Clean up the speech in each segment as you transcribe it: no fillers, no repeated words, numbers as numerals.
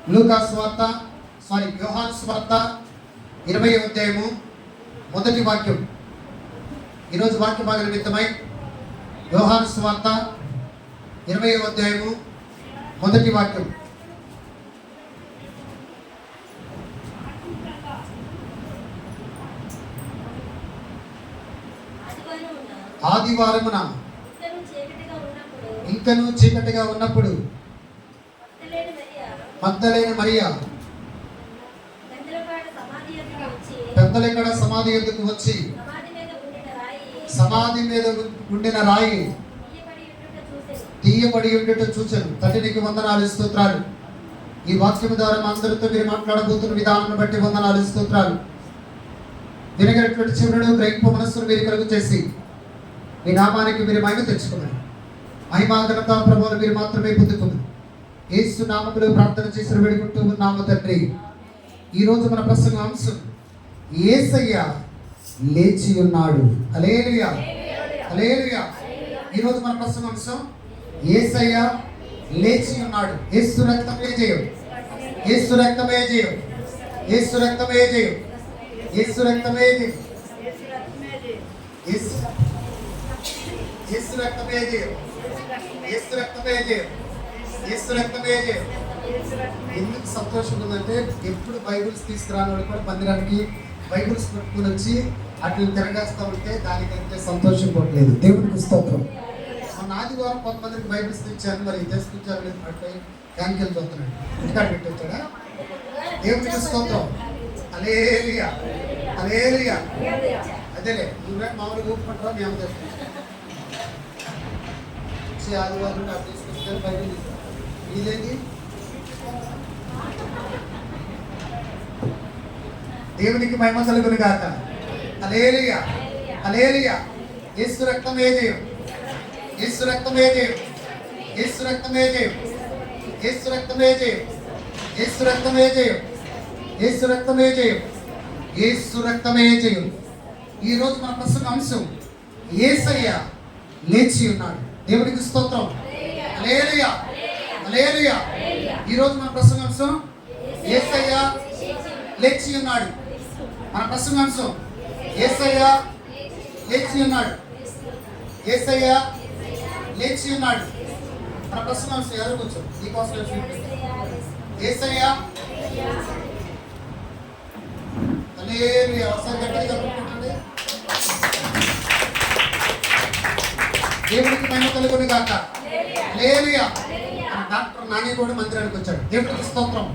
యోహాను సువార్త 20వ అధ్యాయము మొదటి వాక్యం. ఈరోజు వాక్య భాగ నిమిత్తమై యోహాను సువార్త 20వ అధ్యాయము మొదటి వాక్యం. ఆదివారమున ఇంకను చీకటిగా ఉన్నప్పుడు మగ్దలేని మరియా పెద్దలెక్కడ సమాధి ఎందుకు వచ్చి సమాధి మీద ఉండిన రాయి తీయబడి ఉండుట చూచెను. తండ్రికి వందనాలు స్తోత్రాలు. ఈ వాక్యం ద్వారా అందరితో మీరు మాట్లాడబోతున్న విధానం బట్టి వందనాలు స్తోత్రాలు. వినగలిగినటువంటి చివరను గ్రహింపు మనస్సును మీరు కలుగు చేసి మీ నామానికి మీరు మహిమ తెచ్చుకున్నారు. మహిమా ఘనత ప్రభువులు మీరు మాత్రమే పొందుకున్నారు. యేసు నామములో ప్రార్థన చేసి వేడుకుంటూ ఉన్నాము తండ్రి. ఈరోజు మన ప్రసంగ అంశం యేసయ్య లేచి ఉన్నాడు. హల్లెలూయా, హల్లెలూయా. ఈరోజు మన ప్రసంగ అంశం యేసయ్య లేచి ఉన్నాడు. యేసు రక్తమే జయం, యేసు రక్తమే జయం, యేసు రక్తమే జయం, యేసు రక్తమే జయం, యేసు రక్తమే జయం, యేసు రక్తమే జయం, యేసు రక్తమే జయం. ఎందుకు సంతోషం ఉందంటే ఎప్పుడు బైబిల్స్ తీసుకురాని కూడా మందిరానికి బైబిల్స్ పట్టుకుని వచ్చి అట్లా తిరగేస్తూ ఉంటే దానికంటే సంతోషం పోవట్లేదు. దేవుడికి స్తోత్రం. మొన్న ఆదివారం కొంతమందికి బైబిల్స్ తెచ్చాను, మరి తీసుకొచ్చారు లేదు పడిపోయి బ్యాంకులు చూస్తున్నాడు, ఇంటికాడ పెట్టొచ్చాడా. దేవుడికి స్తోత్రం. హల్లెలూయా, హల్లెలూయా. అదేలే నువ్వే మామూలుగా ఊపుకుంటారా మేము తెచ్చుకుంటాం. ఆదివారం తీసుకొచ్చారు బైబిల్ ఇదేంటి దేవునికి మహిమ కలుగును గాక. హల్లెలూయా, హల్లెలూయా. యేసు రక్తమే జయం, యేసు రక్తమే జయం, యేసు రక్తమే జయం, యేసు రక్తమే జయం, యేసు రక్తమే జయం, యేసు రక్తమే జయం, యేసు రక్తమే జయం. ఈరోజు మన ప్రసంగ అంశం యేసయ్య లేచి ఉన్నాడు. దేవునికి స్తోత్రం. హల్లెలూయా, హల్లెలూయా. ఈరోజు మన ప్రసంగాంశం యేసయ్య లేచి ఉన్నాడు. మన ప్రసంగాంశం యేసయ్య లేచి ఉన్నాడు, యేసయ్య లేచి ఉన్నాడు. మన ప్రసంగాంశం ఎవరు కూర్చో నీకోసం యేసయ్య హల్లెలూయా. ఒకసారి గట్టిగా చెప్పుకుంటుంది. దేవుడికి మహిమ కలుగును గాక. హల్లెలూయా. డాక్టర్ నాని కూడా మందిరానికి వచ్చాడు. దేవుడికి స్తోత్రం.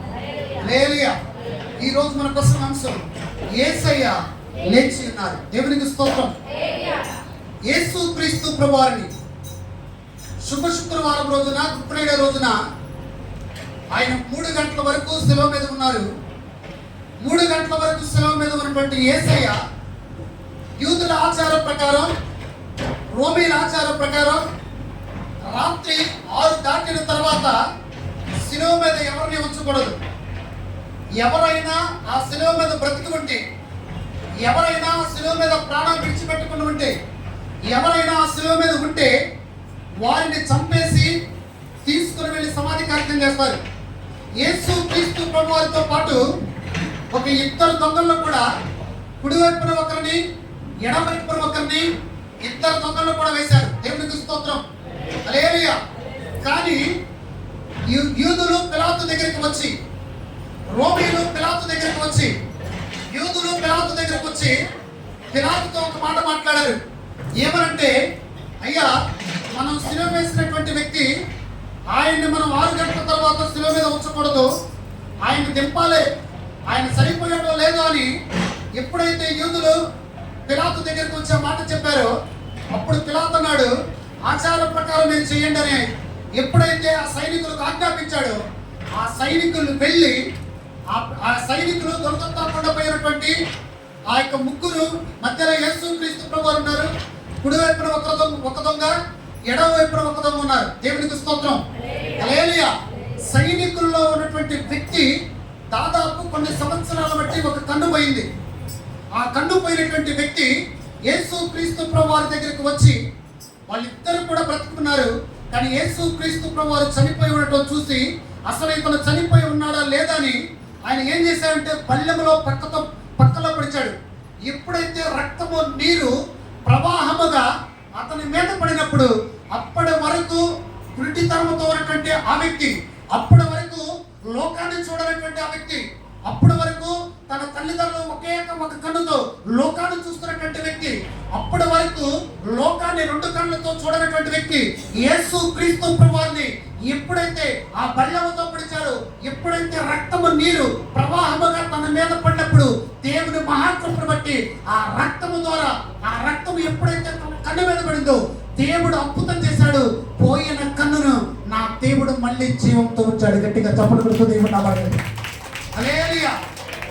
హల్లెలూయా. ఈ రోజు మన ప్రసంగ అంశం యేసయ్య లేచి ఉన్నారు. దేవునికి స్తోత్రం. యేసు క్రీస్తు ప్రభువారిని శుభ శుక్రవారం రోజున గుడ్ ఫ్రైడే రోజున ఆయన 3 గంటల వరకు శిలువ మీద ఉన్నారు. 3 గంటల వరకు శిలువ మీద ఉన్నటువంటి యేసయ్య యూదుల ఆచారం ప్రకారం, రోమీల ఆచారం ప్రకారం రాత్రి 6 దాటిన తర్వాత శిలువ మీద ఎవరిని ఉంచకూడదు. ఎవరైనా ఆ శిలువ మీద బ్రతికి ఉంటే, ఎవరైనా ఆ శిలువ మీద ప్రాణం విడిచిపెట్టుకుని ఉంటే, ఎవరైనా ఆ శిలువ మీద ఉంటే వారిని చంపేసి తీసుకుని వెళ్ళి సమాధి కార్యక్రమం చేస్తారు. యేసు క్రీస్తు ప్రభువారితో పాటు ఒక 2 దొంగలను కూడా, కుడివైపున ఒకరిని ఎడమవైపున ఒకరిని, 2 దొంగలను కూడా వేశారు. దేవునికి స్తోత్రం. హల్లెలూయా. కానీ యూదులు పిలాతు దగ్గరికి వచ్చి, రోమీలు పిలాతు దగ్గరికి వచ్చి, యూదులు పిలాతు దగ్గరికి వచ్చి పిలాతుతో ఒక మాట మాట్లాడారు. ఏమనంటే, అయ్యా మనం శిలువ వేసినటువంటి వ్యక్తి, ఆయన్ని మనం 6 గంటల తర్వాత శిలువ మీద ఉంచకూడదు, ఆయన్ని దింపాలి, ఆయన సరిపోయాడో లేదో అని ఎప్పుడైతే యూదులు పిలాతు దగ్గరికి వచ్చి ఆ మాట చెప్పారో అప్పుడు పిలాతు అన్నాడు, ఆచారం ప్రకారం నేను చెయ్యండి అని. ఎప్పుడైతే ఆ సైనికులకు ఆజ్ఞాపించాడో ఆ సైనికులు వెళ్ళి ఆ సైనికులు దొరకకుండా పోయినటువంటి ఆ యొక్క 3 మధ్యలో యేసు క్రీస్తు ప్రభువారు ఉన్నారు. కుడివైపున ఒక దొంగ, ఎడమవైపున ఒక దొంగ ఉన్నారు. దేవునికి స్తోత్రం. హల్లెలూయా. సైనికుల్లో ఉన్నటువంటి వ్యక్తి దాదాపు కొన్ని సంవత్సరాల బట్టి ఒక కన్ను పోయింది. ఆ కన్ను పోయినటువంటి వ్యక్తి యేసు క్రీస్తు ప్రభువారి దగ్గరికి వచ్చి వాళ్ళిద్దరు కూడా బ్రతుకున్నారు. కానీ యేసు క్రీస్తు ప్రభువారు చనిపోయి ఉండటం చూసి అసలు ఇతను చనిపోయి ఉన్నాడా లేదా అని ఆయన ఏం చేశాడంటే పళ్ళెములో పక్కలో పడిచాడు. ఎప్పుడైతే రక్తము నీరు ప్రవాహముగా అతని మీద పడినప్పుడు అప్పటి వరకు గుడ్డితనముతో ఉన్నటువంటి ఆ వ్యక్తి, అప్పటి వరకు లోకాన్ని చూడనటువంటి ఆ వ్యక్తి, అప్పటి వరకు తన తల్లిదండ్రులు ఒక కన్నుతో లోకాన్ని చూస్తున్నటువంటి వ్యక్తి, అప్పటి వరకు లోకాన్ని రెండు కళ్ళతో చూడనటువంటి వ్యక్తి యేసు క్రీస్తు ప్రభువారిని ఎప్పుడైతే ఆ బల్లెముతో పడిచారో, ఎప్పుడైతే రక్తము నీరు ప్రవాహముగా తన మీద పడినప్పుడు దేవుని మహాకృపను బట్టి ఆ రక్తము ద్వారా, ఆ రక్తము ఎప్పుడైతే తన కన్ను మీద పడిందో దేవుడు అద్భుతం చేశాడు. పోయిన కన్నును నా దేవుడు మళ్ళీ జీవంతో ఉంచాడు. గట్టిగా చప్పట్లు కొడుతూ దేవుడు నామమున హల్లెలూయా,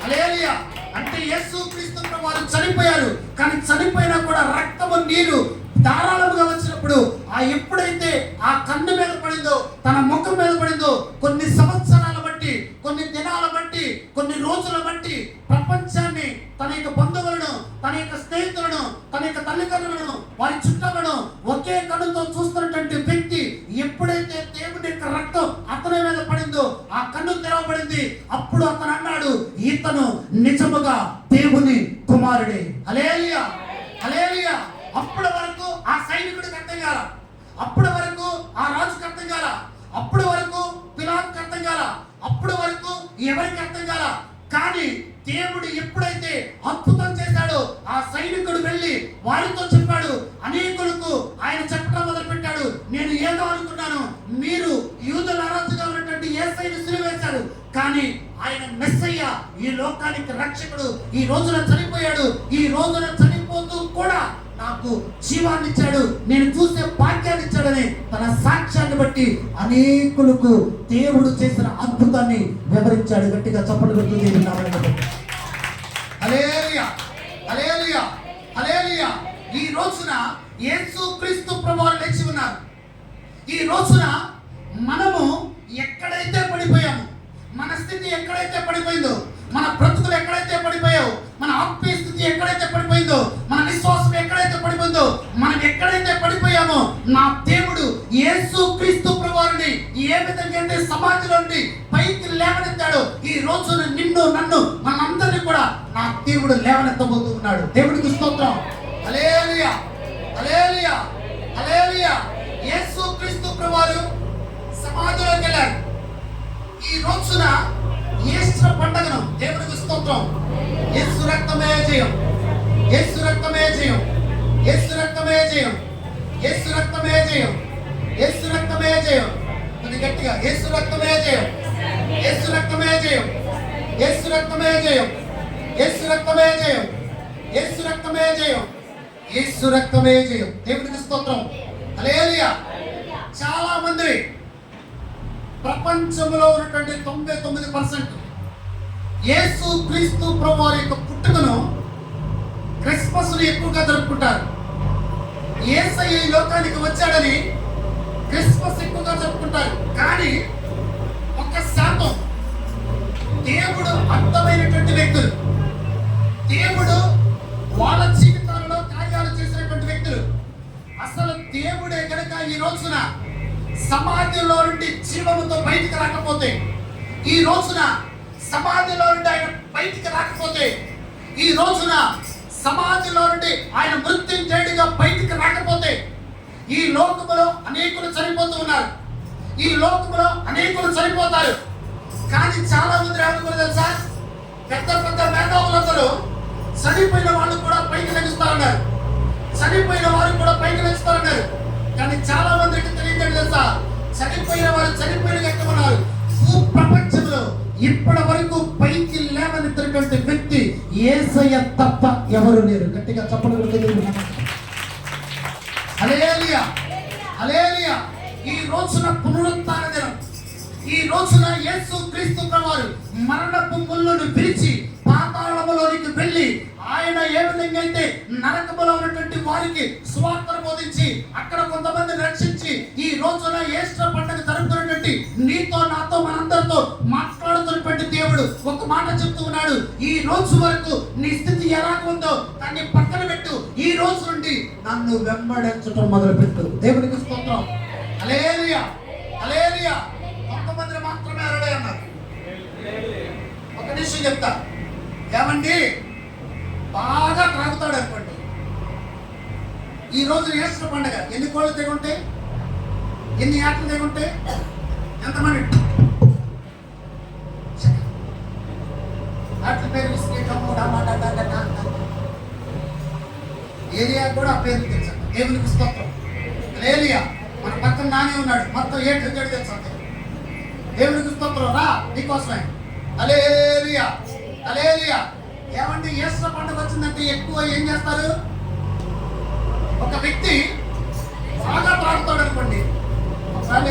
హల్లెలూయా. అంటే యేసు క్రీస్తు ప్రభువారు చనిపోయారు, కానీ చనిపోయినా కూడా రక్తము నీరు ధారాళముగా వచ్చినప్పుడు ఆ ఎప్పుడైతే ఆ కన్ను మీద పడిందో, తన ముఖం మీద పడిందో, కొన్ని సంవత్సరాల బట్టి, కొన్ని దినాల బట్టి, కొన్ని రోజుల బట్టి ప్రపంచాన్ని, తన యొక్క బంధువులను, తన యొక్క స్నేహితులను, తన యొక్క తల్లిదండ్రులను, వారి చుట్టాలను ఒకే కన్నుతో చూస్తున్నటువంటి వ్యక్తి ఎప్పుడైతే దేవుని యొక్క రక్తం అతని మీద పడిందో ఆ కన్ను తెరవబడింది. అప్పుడు అతను అన్నాడు, ఇతను నిజముగా దేవుని కుమారుడే. హల్లెలూయా, హల్లెలూయా. అప్పటి వరకు ఆ సైనికుడికి అర్థం కాల, అప్పటి వరకు ఆ రాజుకి అర్థం కాల, అప్పటి వరకు పిలాతుకి అర్థం కాల, అప్పటి వరకు ఎవరికి అర్థం కాల. కానీ దేవుడు ఎప్పుడైతే అద్భుతం చేశాడో ఆ సైనికుడు వెళ్ళి వారితో చెప్పాడు. అనేకులకు ఆయన చెప్పడం మొదలుపెట్టాడు, నేను ఏదో అనుకున్నాను, మీరు యూదుల రాజుగా ఉన్నటువంటి యేసయ్యను సిలువేశారు, కానీ ఆయన మెస్సయ్య, ఈ లోకానికి రక్షకుడు, ఈ రోజున చనిపోయాడు, ఈ రోజున చనిపోతూ కూడా నాకు జీవాన్ని ఇచ్చాడు, నేను చూసే భాగ్యాన్ని ఇచ్చాడని తన సాక్ష్యాన్ని బట్టి అనేకులకు దేవుడు చేసిన అద్భుతాన్ని వివరించాడు. గట్టిగా చప్పట్లు కొడుతూ దేవుని నామమున హల్లెలూయా, హల్లెలూయా, హల్లెలూయా. ఈ రోజున యేసు క్రీస్తు ప్రభువారు లేచి ఉన్నారు. ఈ రోజున మనము ఎక్కడైతే పడిపోయామో, మన స్థితి ఎక్కడైతే పడిపోయిందో, మన బ్రతుకులు ఎక్కడైతే పడిపోయావు, మన ఆత్మీయ స్థితి ఎక్కడైతే పడిపోయిందో, మన విశ్వాసం ఎక్కడైతే పడిపోయిందో, మనం ఎక్కడైతే పడిపోయామో నా దేవుడు యేసు క్రీస్తు ప్రభువారిని ఏ విధంగా అయితే సమాజంలో నుండి పైకి లేవనెత్తాడో ఈ రోజున నిన్ను, నన్ను, మనందరినీ కూడా నా దేవుడు లేవనెత్తబోతూ ఉన్నాడు. దేవుడికి స్తోత్రం. హల్లెలూయా, హల్లెలూయా, హల్లెలూయా. యేసు క్రీస్తు ప్రభువారు సమాజంలోకి వెళ్ళారు. ఈ రోజున ఈస్టర్ పండుగను, దేవుడికి స్తోత్రం, యేసు రక్తమే జయం, యేసు రక్తమే జయం, యేసు రక్తమే జయం, యేసు రక్తమే జయం, యేసు రక్తమే జయం. ఇది గట్టిగా యేసు రక్తమే జయం, యేసు రక్తమే జయం, యేసు రక్తమే జయం, యేసు రక్తమే జయం, యేసు రక్తమే జయం, యేసు రక్తమే జయం. దేవుడికి స్తోత్రం. హల్లెలూయా. చాలా మంది ప్రపంచంలో ఉన్నటువంటి 99% యేసు క్రీస్తు ప్రభువారి యొక్క పుట్టుకను క్రిస్మస్ ఎక్కువగా జరుపుకుంటారు. యేసయ్య ఈ లోకానికి వచ్చాడని క్రిస్మస్ ఎక్కువగా జరుపుకుంటారు. కానీ 1% దేవుడు అర్థమైనటువంటి వ్యక్తులు, దేవుడు వాళ్ళ జీవితాలలో కార్యాలు చేసినటువంటి వ్యక్తులు, అసలు దేవుడే కనుక ఈ రోజున సమాధిలో నుండి జీవముతో బయటికి రాకపోతే, ఈ రోజున సమాధిలో నుండి ఆయన బయటికి రాకపోతే, ఈ రోజున సమాధిలో నుండి ఆయన మృత్యుంజయుడిగా బయటికి రాకపోతే, ఈ లోకములో అనేకులు చనిపోతూ ఉన్నారు, ఈ లోకములో అనేకులు చనిపోతారు. కానీ చాలా మంది ఏమనుకున్నారు తెలుసా, పెద్ద పెద్ద మేధావులందరూ చనిపోయిన వాళ్ళు కూడా పైకి లెగుస్తారన్నారు, చనిపోయిన వారు కూడా పైకి లెగుస్తారన్నారు. కానీ చాలా మందికి తెలియదు తెలుసా, చనిపోయిన వారు చనిపోయిన వ్యక్తున్నారు. ప్రపంచంలో ఇప్పటి వరకు పైకి లేవనెత్తినటువంటి వ్యక్తి యేసయ్య తప్ప ఎవరు లేరు. గట్టిగా చప్పట్లు కొడుతూ హల్లెలూయా, హల్లెలూయా. ఈ రోజున పునరుత్థాన దినం. ఈ రోజున యేసు క్రీస్తు ప్రభువారు మరణపు ముళ్ళను విరిచి పాతాళములోనికి వెళ్ళి ఆయన ఏ విధంగా అయితే నరకములో ఉన్నటువంటి వారికి సువార్తను బోధించి అక్కడ కొంతమందిని రక్షించి ఈ రోజున ఈస్టర్ పండుగ జరుగుతున్నటువంటి నీతో, నాతో, మనందరితో మాట్లాడుతున్నటువంటి దేవుడు ఒక మాట చెప్తూ ఉన్నాడు. ఈ రోజు వరకు నీ స్థితి ఎలా ఉందో దాన్ని పక్కన పెట్టు, ఈ రోజు నుండి నన్ను వెంబడించడం మొదలుపెట్టు. దేవునికి స్తోత్రం. హల్లెలూయా, హల్లెలూయా. కొంతమంది మాత్రమే అరడే అన్నారు. ఒక నిమిషం చెప్తా. ఏమండి, బాగా త్రాగుతాడు అనుకోండి. ఈ రోజు ఈస్టర్ పండుగ ఎన్ని కోళ్ళు తెగుంటాయి, ఎన్ని ఆటలు తెగుంటాయి, ఎంతమంది ఆటల పేరు ఏరియా కూడా ఆ పేరు తెలుసు. దేవునికి స్తోత్రం. హల్లెలూయా. మన పక్కన నానే ఉన్నాడు, మొత్తం ఏడు తెలుసు. దేవునికి స్తోత్రం. రా నీకోసమే. హల్లెలూయా, హల్లెలూయా. ఏమంటే ఈస్టర్ పండుగ వచ్చిందంటే ఎక్కువ ఏం చేస్తారు? ఒక వ్యక్తి బాగా తాగుతాడు అనుకోండి. ఒకసారి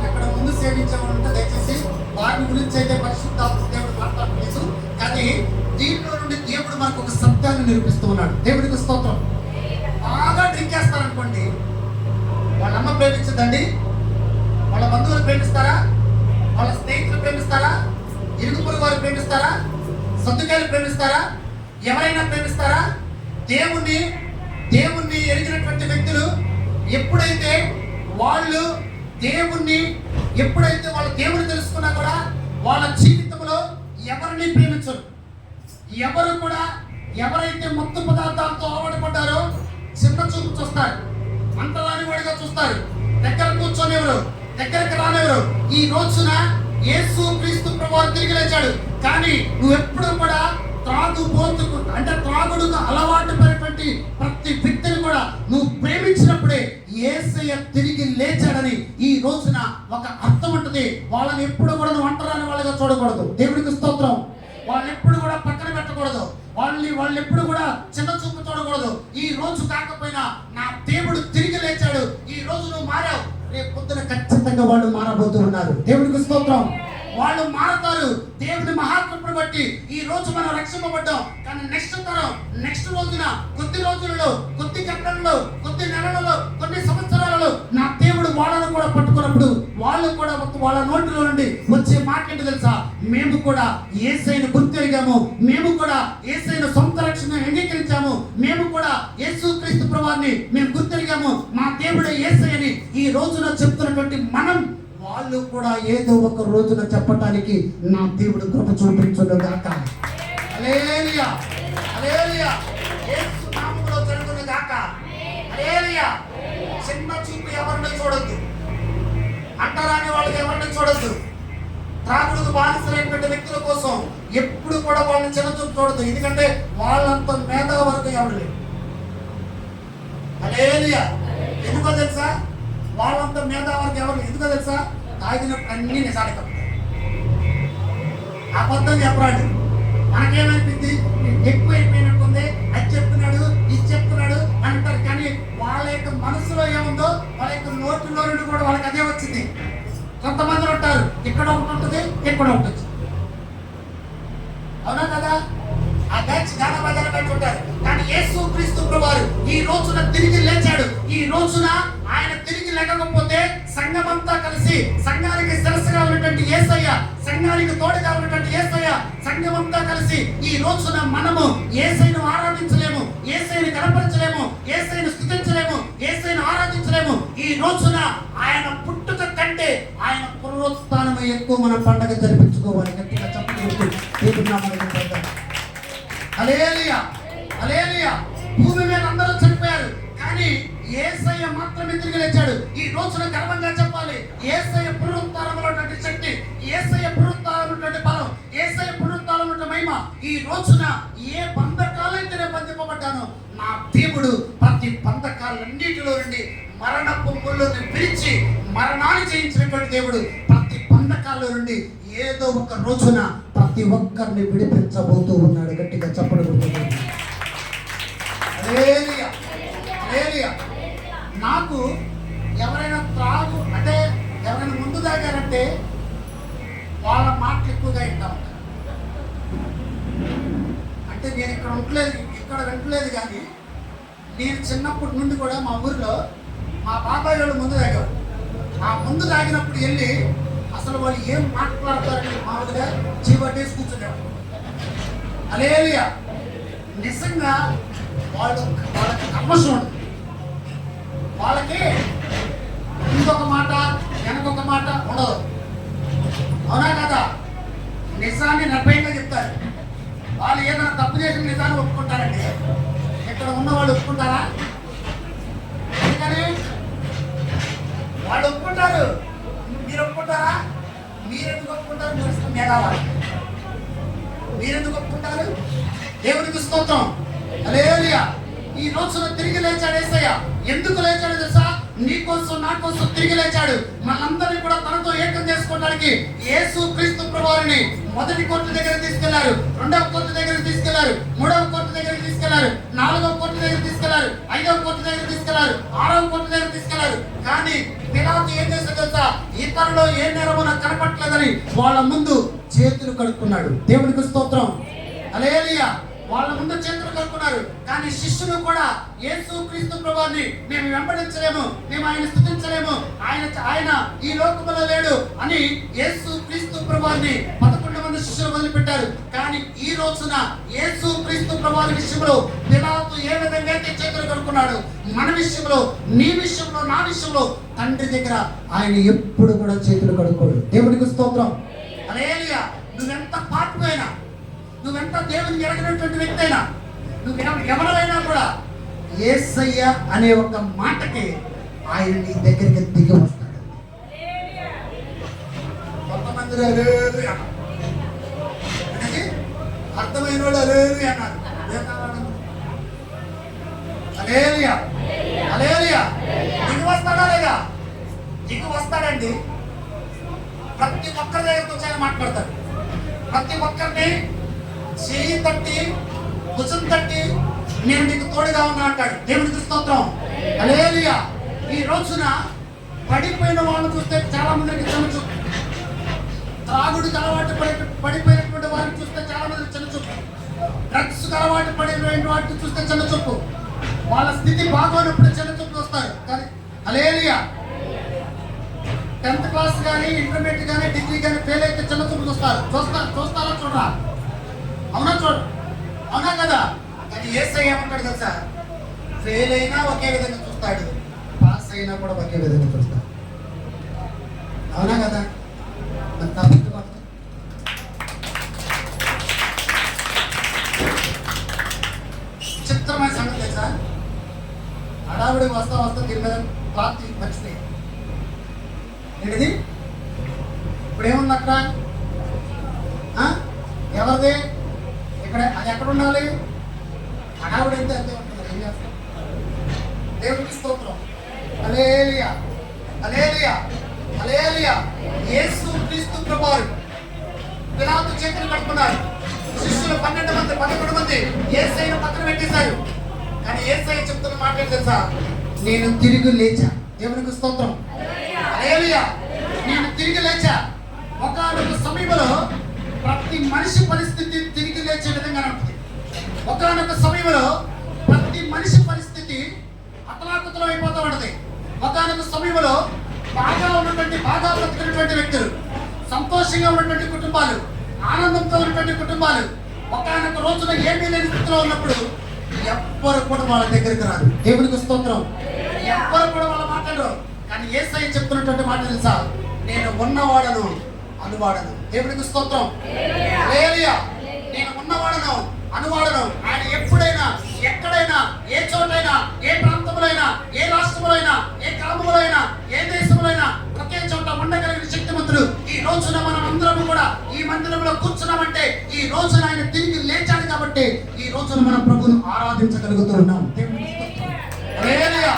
ఎక్కడ ముందు సేవించేవాడు ఉంటే దయచేసి వాటి గురించి అయితే పరిశుద్ధాత్మ దేవుడు మాట్లాడలేదు. కానీ దీంట్లో నుండి దేవుడు మనకు ఒక సత్యాన్ని నిరూపిస్తూ ఉన్నాడు. దేవుడికి స్తోత్రం. బాగా డ్రింక్ చేస్తారనుకోండి, వాళ్ళ అమ్మ ప్రేమించదండి, వాళ్ళ బంధువులు ప్రేమిస్తారా, వాళ్ళ స్నేహితులు ప్రేమిస్తారా, ఇరుగు పొరుగు వారు ప్రేమిస్తారా, సొంతకాయలు ప్రేమిస్తారా, ఎవరైనా ప్రేమిస్తారా? దేవుణ్ణి ఎరిగినటువంటి వ్యక్తులు ఎప్పుడైతే వాళ్ళు వాళ్ళ దేవుని తెలుసుకున్నా కూడా వాళ్ళ జీవితంలో ఎవరిని ప్రేమించరు. ఎవరు కూడా ఎవరైతే మత్తు పదార్థాలతో అలవాటుపడ్డారో చిన్న చూపు చూస్తారు, అంతరాని వాడిగా చూస్తారు, దగ్గర కూర్చొనివ్వరు, దగ్గరికి రానివ్వరు. ఈ రోజున యేసు క్రీస్తు ప్రభువు తిరిగి లేచాడు. కానీ నువ్వెప్పుడు కూడా త్రాగుబోతుకు అంటే త్రాగుడుకు అలవాటు పడినటువంటి ప్రతి వ్యక్తిని కూడా నువ్వు ప్రేమించినప్పుడే యేసయ్య తిరిగి లేచాడని ఈ రోజున ఒక అర్థం ఉంటుంది. వాళ్ళని ఎప్పుడు కూడా నువ్వు అంటరాని వాళ్ళగా చూడకూడదు. దేవుడికి స్తోత్రం. వాళ్ళని ఎప్పుడు కూడా పక్కన పెట్టకూడదు. వాళ్ళు ఎప్పుడు కూడా చిన్న చూపు చూడకూడదు. ఈ రోజు కాకపోయినా నా దేవుడు తిరిగి లేచాడు, ఈ రోజు నువ్వు మారావు, రేపు పొద్దున ఖచ్చితంగా వాళ్ళు మారబోతూ ఉన్నారు. దేవుడికి స్తోత్రం. వాళ్ళు మారతారు దేవుని మహాకృపను బట్టి. ఈ రోజు మనం రక్షింపబడ్డాం, కానీ నెక్స్ట్ తరం నెక్స్ట్ రోజున కొద్ది రోజులలో, కొద్ది గంటలలో, కొద్ది నెలలలో, కొన్ని సంవత్సరాలలో నా దేవుడు వాళ్ళను కూడా పట్టుకున్నప్పుడు వాళ్ళు కూడా వాళ్ళ నోటిలో నుండి వచ్చే మాట ఏంటి తెలుసా? మేము కూడా యేసయ్యను గుర్తెరిగాము, మేము కూడా యేసయ్యను సొంత రక్షణ అంగీకరించాము, మేము కూడా యేసుక్రీస్తు ప్రభువుని మేము గుర్తెరిగాము, మా దేవుడే యేసయ్యని ఈ రోజున చెప్తున్నటువంటి మనం వాళ్ళు కూడా ఏదో ఒక రోజున చెప్పటానికి నా దేవుడు కృప చూపించును గాక. హల్లెలూయా, హల్లెలూయా. యేసు నామములో జరుగును గాక. హల్లెలూయా. చిన్న చూపు ఎవరిని చూడొద్దు, అంటరాని వాళ్ళకి ఎవరిని చూడొద్దు. త్రాగుడుకు బానిసలైనటువంటి వ్యక్తుల కోసం ఎప్పుడు కూడా వాళ్ళని చిన్న చూపు చూడొద్దు. ఎందుకంటే వాళ్ళంత మేధావర్గం ఎవరు లేరు. హల్లెలూయా. ఎందుకో తెలుసా? వాళ్ళంతా మేధావర్గం ఎవరు ఎందుకో తెలుసా? తాగినప్పుడు అన్ని నిజాలు చెప్తారు, అబద్ధం చెప్పరాడు. మనకేమైపోయింది? ఎక్కువైపోయినట్టుంది, అది చెప్తున్నాడు, ఇది చెప్తున్నాడు అంటారు. కానీ వాళ్ళ యొక్క మనసులో ఏముందో వాళ్ళ యొక్క నోటిలో నుండి కూడా వాళ్ళకి అదే వచ్చింది. కొంతమంది ఉంటారు ఇక్కడ ఒకటి ఉంటుంది, ఇక్కడ ఒకటి వచ్చింది. అవునా కదా? ఆ బ్యాచ్ గాన బజార్ బ్యాచ్ ఉంటారు. కానీ యేసు క్రీస్తు ప్రభువారు ఈ రోజున తిరిగి లేచాడు. ఈ రోజున ఆయన తిరిగి లేకపోతే సంఘమంతా కలిసి సంఘానికి శిరస్సుగా ఉన్నటువంటి యేసయ్య, సంఘానికి తోడుగా ఉన్నటువంటి యేసయ్య, సంఘమంతా కలిసి ఈ రోజున మనము యేసయ్యను ఆరాధించలేము, యేసయ్యను కనపరచలేము, యేసయ్యను స్తుతించలేము, యేసయ్యను ఆరాధించలేము. ఈ రోజున ఆయన పుట్టుక కంటే ఆయన పునరుత్థానమే ఎక్కువ మనం పండగ జరిపించుకోవాలి. గట్టిగా చెప్పగలుగుతూ దేవుని నామమున హల్లెలూయా, హల్లెలూయా. భూమి మీద అందరూ చనిపోయారు, కానీ యేసయ్య మాత్రమే తిరిగి లేచాడు. ఈ రోజున గర్వంగా చెప్పాలి, యేసయ్య పునరుత్థానంలో ఉన్నటువంటి శక్తి, యేసయ్య పునరుత్థానంలో ఉన్నటువంటి బలం, యేసయ్య పునరుత్థానంలో ఉన్నటువంటి మహిమ. ఈ రోజున ఏ బంధకాలైతే నేను బంధింపబడ్డానో నా దేవుడు ప్రతి బంధకాలన్నిటిలో నుండి మరణపు ముళ్ళను పిలిచి మరణాన్ని జయించినటువంటి దేవుడు ప్రతి బంధకాల నుండి ఏదో ఒక రోజున ప్రతి ఒక్కరిని విడిపించబోతూ ఉన్నాడు. గట్టిగా చెప్పగలుగుతున్నాడు. హల్లెలూయా, హల్లెలూయా. నాకు ఎవరైనా అంటే ఎవరైనా ముందు తాగారంటే వాళ్ళ మాటలు ఎక్కువగా వింటా ఉంటాను. అంటే నేను ఇక్కడ వింటలేదు, కానీ నేను చిన్నప్పటి నుండి కూడా మా ఊరిలో మా బాబాయ్ వాళ్ళు ముందు తాగారు. ఆ ముందు తాగినప్పుడు వెళ్ళి అసలు వాళ్ళు ఏం మాట్లాడతారని మామూలుగా చీబట్టేసి కూర్చునేవాడు. హల్లెలూయా. నిజంగా వాళ్ళకి కర్మశం ఉండదు. వాళ్ళకి ఇంకొక మాట వెనకొక మాట ఉండదు. అవునా కదా? నిజాన్ని నిర్భయంగా చెప్తారు. వాళ్ళు ఏదైనా తప్పు చేసిన నిజాన్ని ఒప్పుకుంటారండి. ఇక్కడ ఉన్న వాళ్ళు ఒప్పుకుంటారా? అందుకని వాళ్ళు ఒప్పుకుంటారు, మీరు ఒప్పుకుంటారా? మీరెందుకు ఒప్పుకుంటారు? మీరు మేధావాలి, మీరెందుకు ఒప్పుకుంటారు? దేవునికి స్తోత్రం. హల్లెలూయా. ఈ రోజున తిరిగి లేచాడు యేసయ్య. ఎందుకు లేచాడు తెలుసా? నీ కోసం నా కోసం తిరిగి లేచాడు. మనందరినీ కూడా తనతో ఏకం చేసుకోవడానికి యేసు క్రీస్తు ప్రభువుని మొదటి కోర్టు దగ్గర తీసుకెళ్లారు, రెండవ కోర్టు దగ్గర తీసుకెళ్లారు, మూడవ కోర్టు దగ్గర తీసుకెళ్లారు, నాలుగవ కోర్టు దగ్గర తీసుకెళ్లారు, ఐదవ కోర్టు దగ్గర తీసుకెళ్లారు, ఆరవ కోర్టు దగ్గర తీసుకెళ్లారు. కానీ పిలాతు ఏం చేశాడు తెలుసా? ఇతరులో ఏ నేరమో నాకు కనపట్లేదని వాళ్ళ ముందు చేతులు కడుక్కున్నాడు. దేవునికి స్తోత్రం. హల్లెలూయా. వాళ్ళ ముందు చేతులు కలుపుకున్నారు. కానీ శిష్యులు కూడా యేసు క్రీస్తు ప్రభువుని మేము వెంబడించలేము, మేము ఆయన స్తుతించలేము, ఆయన ఈ లోకములో లేడు అని యేసు క్రీస్తు ప్రభువుని 11 మంది శిష్యులు వదిలిపెట్టారు. కానీ ఈ రోజున యేసు క్రీస్తు ప్రభువు విషయంలో పిలాతు ఏ విధంగా అయితే చేతులు కలుపుకున్నాడు, మన విషయంలో, నీ విషయంలో, నా విషయంలో తండ్రి దగ్గర ఆయన ఎప్పుడు కూడా చేతులు కడుక్కోడు. దేవునికి స్తోత్రం. హల్లెలూయా. నువ్వెంత పాపివైనా, నువ్వెంత దేవుని ఎరగినటువంటి వ్యక్తి అయినా, ఎవరైనా కూడా యేసయ్య అనే ఒక మాటకి ఆయన నీ దగ్గరికి దిగి వస్తాడు. కొంతమంది అర్థమైన వాళ్ళు అలేలు అన్నారు. హల్లెలూయా. హల్లెలూయా. దిగి వస్తాడా లేదా? దిగి వస్తాడండి. ప్రతి ఒక్కరి దగ్గరకు వచ్చి ఆయన మాట్లాడతాడు. ప్రతి ఒక్కరిని చేయి తట్టి, భుజం తట్టి, నేను నీకు తోడుగా ఉన్నా అంటాడు. దేవునికి స్తోత్రం. హల్లెలూయా. ఈ రోజున పడిపోయిన వాళ్ళని చూస్తే చాలా మందికి చిన్నచూపు, త్రాగుడికి అలవాటు పడిపోయినటువంటి వారిని చూస్తే చాలా మందికి చిన్నచూపు, డ్రగ్స్ అలవాటు పడిన వాటిని చూస్తే చిన్నచూపు, వాళ్ళ స్థితి బాగోనప్పుడు చిన్నచూపు వస్తారు. కానీ హల్లెలూయా. 10th క్లాస్ కానీ, ఇంటర్మీడియట్ కానీ, డిగ్రీ కానీ ఫెయిల్ అయితే చిన్నచూపు చూస్తారా? చూడరా? అవునా? అవునా కదా? కానీ యేసయ్య ఏమంటాడు తెలుసా? ఫెయిల్ అయినా ఒకే విధంగా చూస్తాడు, పాస్ అయినా కూడా ఒకే విధంగా చూస్తాడు. అవునా కదా? చిత్రమైన సంగతి తెలుసా? హడావిడి వస్తా దీని మీద క్లాత్ మర్చిపోయి ఏంటిది ఇప్పుడు ఏముంది అక్కడ? ఎవరిది? ఇక్కడ అది ఎక్కడ ఉండాలి? హడావుడి అయితే అంతే ఉంటుంది. ఏం చేస్తాం? దేవునికి స్తోత్రం. హల్లెలూయా. హల్లెలూయా. హల్లెలూయా. యేసు క్రీస్తు ప్రభువు పిలాతు చేతులు కట్టుకున్నారు. శిష్యులు 12 మంది 11 మంది యేసయ్యను పక్కన పెట్టేశారు. కానీ యేసయ్య చెప్తున్న మాట తెలుసా? నేను తిరిగి లేచా. దేవునికి స్తోత్రం. హల్లెలూయా. నేను తిరిగి లేచా. ఒకానొక సమయంలో ప్రతి మనిషి పరిస్థితి తిరిగి లేచే విధంగా ఉంటుంది. ఒకానొక సమయంలో ప్రతి మనిషి పరిస్థితి అతలాకుతలం అయిపోతూ ఉంటుంది. ఒకానొక సమయంలో బాగా బ్రతికినటువంటి వ్యక్తులు, సంతోషంగా ఉన్నటువంటి కుటుంబాలు, ఆనందంతో ఉన్నటువంటి కుటుంబాలు ఒకానొక రోజున ఏమీ లేని స్థితిలో ఉన్నప్పుడు ఎవ్వరు కూడా వాళ్ళ దగ్గరికి రాదు. దేవునికి స్తోత్రం. ఎవ్వరు కూడా వాళ్ళ మాట్లాడరు. కానీ యేసయ్య చెప్తున్నటువంటి మాట తెలుసా? నేను ఉన్నవాడను, అనువాడను. దేవునికి స్తోత్రం. హల్లెలూయా. నేను ఉన్నవాడను, అనువాడను. ఆయన ఎప్పుడైనా, ఎక్కడైనా, ఏ చోటైనా, ఏ ప్రాంతంలోనైనా, ఏ రాష్ట్రంలోనైనా, ఏ గ్రామంలోనైనా, ఏ దేశంలోనైనా ఒకే చోట ఉండగలిగిన శక్తిమంతుడు. ఈ రోజున మనం అందరం కూడా ఈ మందిరంలో కూర్చున్నామంటే ఈ రోజున ఆయన తిరిగి లేచాడు కాబట్టి ఈ రోజున మనం ప్రభువును ఆరాధించగలుగుతూ ఉన్నాం. దేవునికి స్తోత్రం. హల్లెలూయా.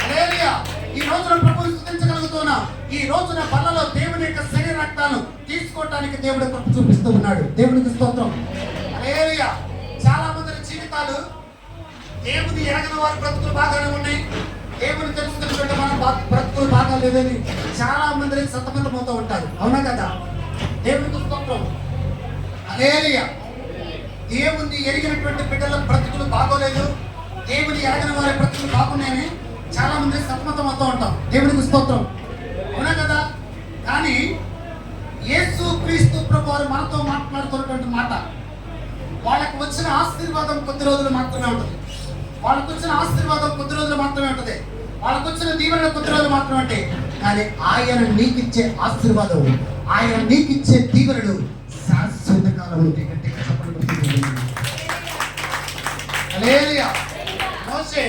హల్లెలూయా. ఈ రోజున ప్రభువును స్తుతించగలుగుతున్నాం. ఈ రోజున బల్లలో దేవుని యొక్క శరీర రక్తాలను తీసుకోవడానికి దేవుడు కృప చూపిస్తూ ఉన్నాడు. దేవునికి స్తోత్రం. హల్లెలూయా. చాలా మంది జీవితాలు దేవుని ఎరగని వారి బ్రతుకులు బాగానే ఉన్నాయి, దేవుని తెలుసుకున్నటువంటి మన బ్రతుకులు బాగా లేదని చాలా మంది సతమతమవుతూ ఉంటారు. అవునా కదా? దేవునికి స్తోత్రం. హల్లెలూయా. దేవుని ఎరిగినటువంటి బిడ్డల బ్రతుకులు బాగోలేదు, దేవుని ఎరగని వారి బ్రతుకులు బాగున్నాయని చాలా మంది సతమతం అవుతూ ఉంటాం. దేవునికి స్తోత్రం. అవునా కదా? కానీ యేసు క్రీస్తు ప్రభువు మనతో మాట్లాడుతున్నటువంటి మాట, వాళ్ళకు వచ్చిన ఆశీర్వాదం కొద్ది రోజులు మాత్రమే ఉంటుంది. వాళ్ళకు వచ్చిన ఆశీర్వాదం కొద్ది రోజులు మాత్రమే ఉంటుంది. వాళ్ళకు వచ్చిన దీవెన కొద్ది రోజులు మాత్రమే ఉంటాయి. కానీ ఆయన నీకిచ్చే ఆశీర్వాదం, ఆయన నీకిచ్చే దీవెనలు శాశ్వత కాలం ఉంటాయి. గట్టిగా చెప్పండి. హల్లెలూయా. మోషే